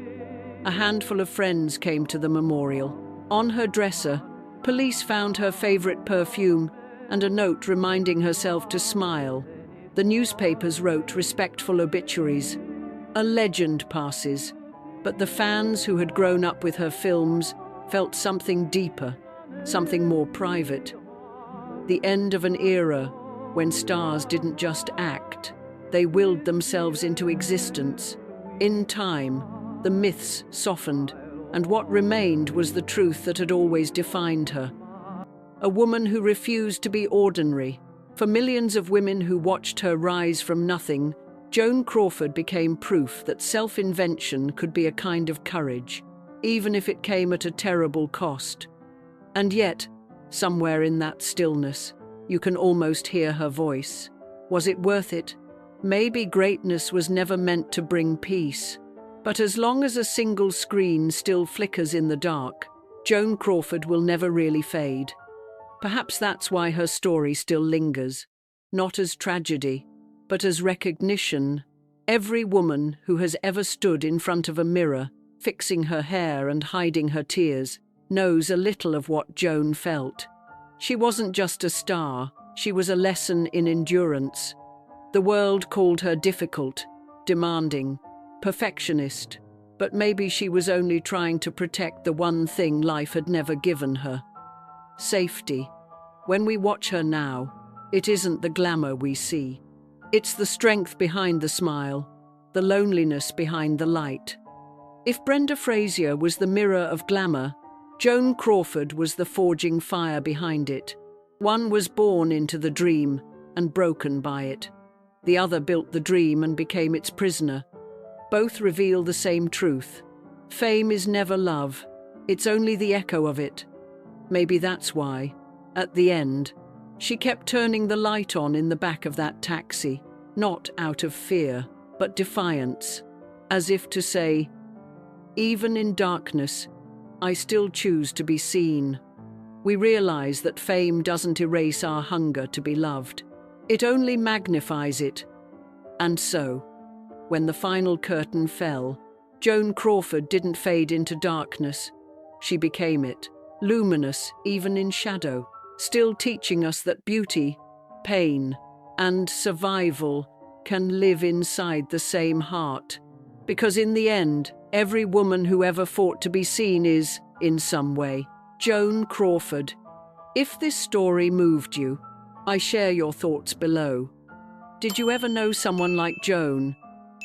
A handful of friends came to the memorial. On her dresser, police found her favorite perfume and a note reminding herself to smile. The newspapers wrote respectful obituaries. A legend passes, but the fans who had grown up with her films felt something deeper, something more private. The end of an era when stars didn't just act, they willed themselves into existence. In time, the myths softened, and what remained was the truth that had always defined her. A woman who refused to be ordinary. For millions of women who watched her rise from nothing, Joan Crawford became proof that self-invention could be a kind of courage, even if it came at a terrible cost. And yet, somewhere in that stillness, you can almost hear her voice. Was it worth it? Maybe greatness was never meant to bring peace. But as long as a single screen still flickers in the dark, Joan Crawford will never really fade. Perhaps that's why her story still lingers, not as tragedy, but as recognition. Every woman who has ever stood in front of a mirror, fixing her hair and hiding her tears, knows a little of what Joan felt. She wasn't just a star, she was a lesson in endurance. The world called her difficult, demanding, perfectionist, but maybe she was only trying to protect the one thing life had never given her: safety. When we watch her now, it isn't the glamour we see. It's the strength behind the smile, the loneliness behind the light. If Brenda Frazier was the mirror of glamour, Joan Crawford was the forging fire behind it. One was born into the dream and broken by it. The other built the dream and became its prisoner. Both reveal the same truth. Fame is never love. It's only the echo of it. Maybe that's why, at the end, she kept turning the light on in the back of that taxi, not out of fear, but defiance, as if to say, even in darkness, I still choose to be seen. We realize that fame doesn't erase our hunger to be loved. It only magnifies it. And so, when the final curtain fell, Joan Crawford didn't fade into darkness. She became it, luminous even in shadow, still teaching us that beauty, pain, and survival can live inside the same heart. Because in the end, every woman who ever fought to be seen is, in some way, Joan Crawford. If this story moved you, I share your thoughts below. Did you ever know someone like Joan?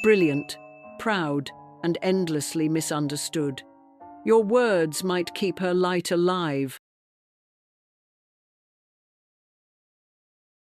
Brilliant, proud, and endlessly misunderstood. Your words might keep her light alive,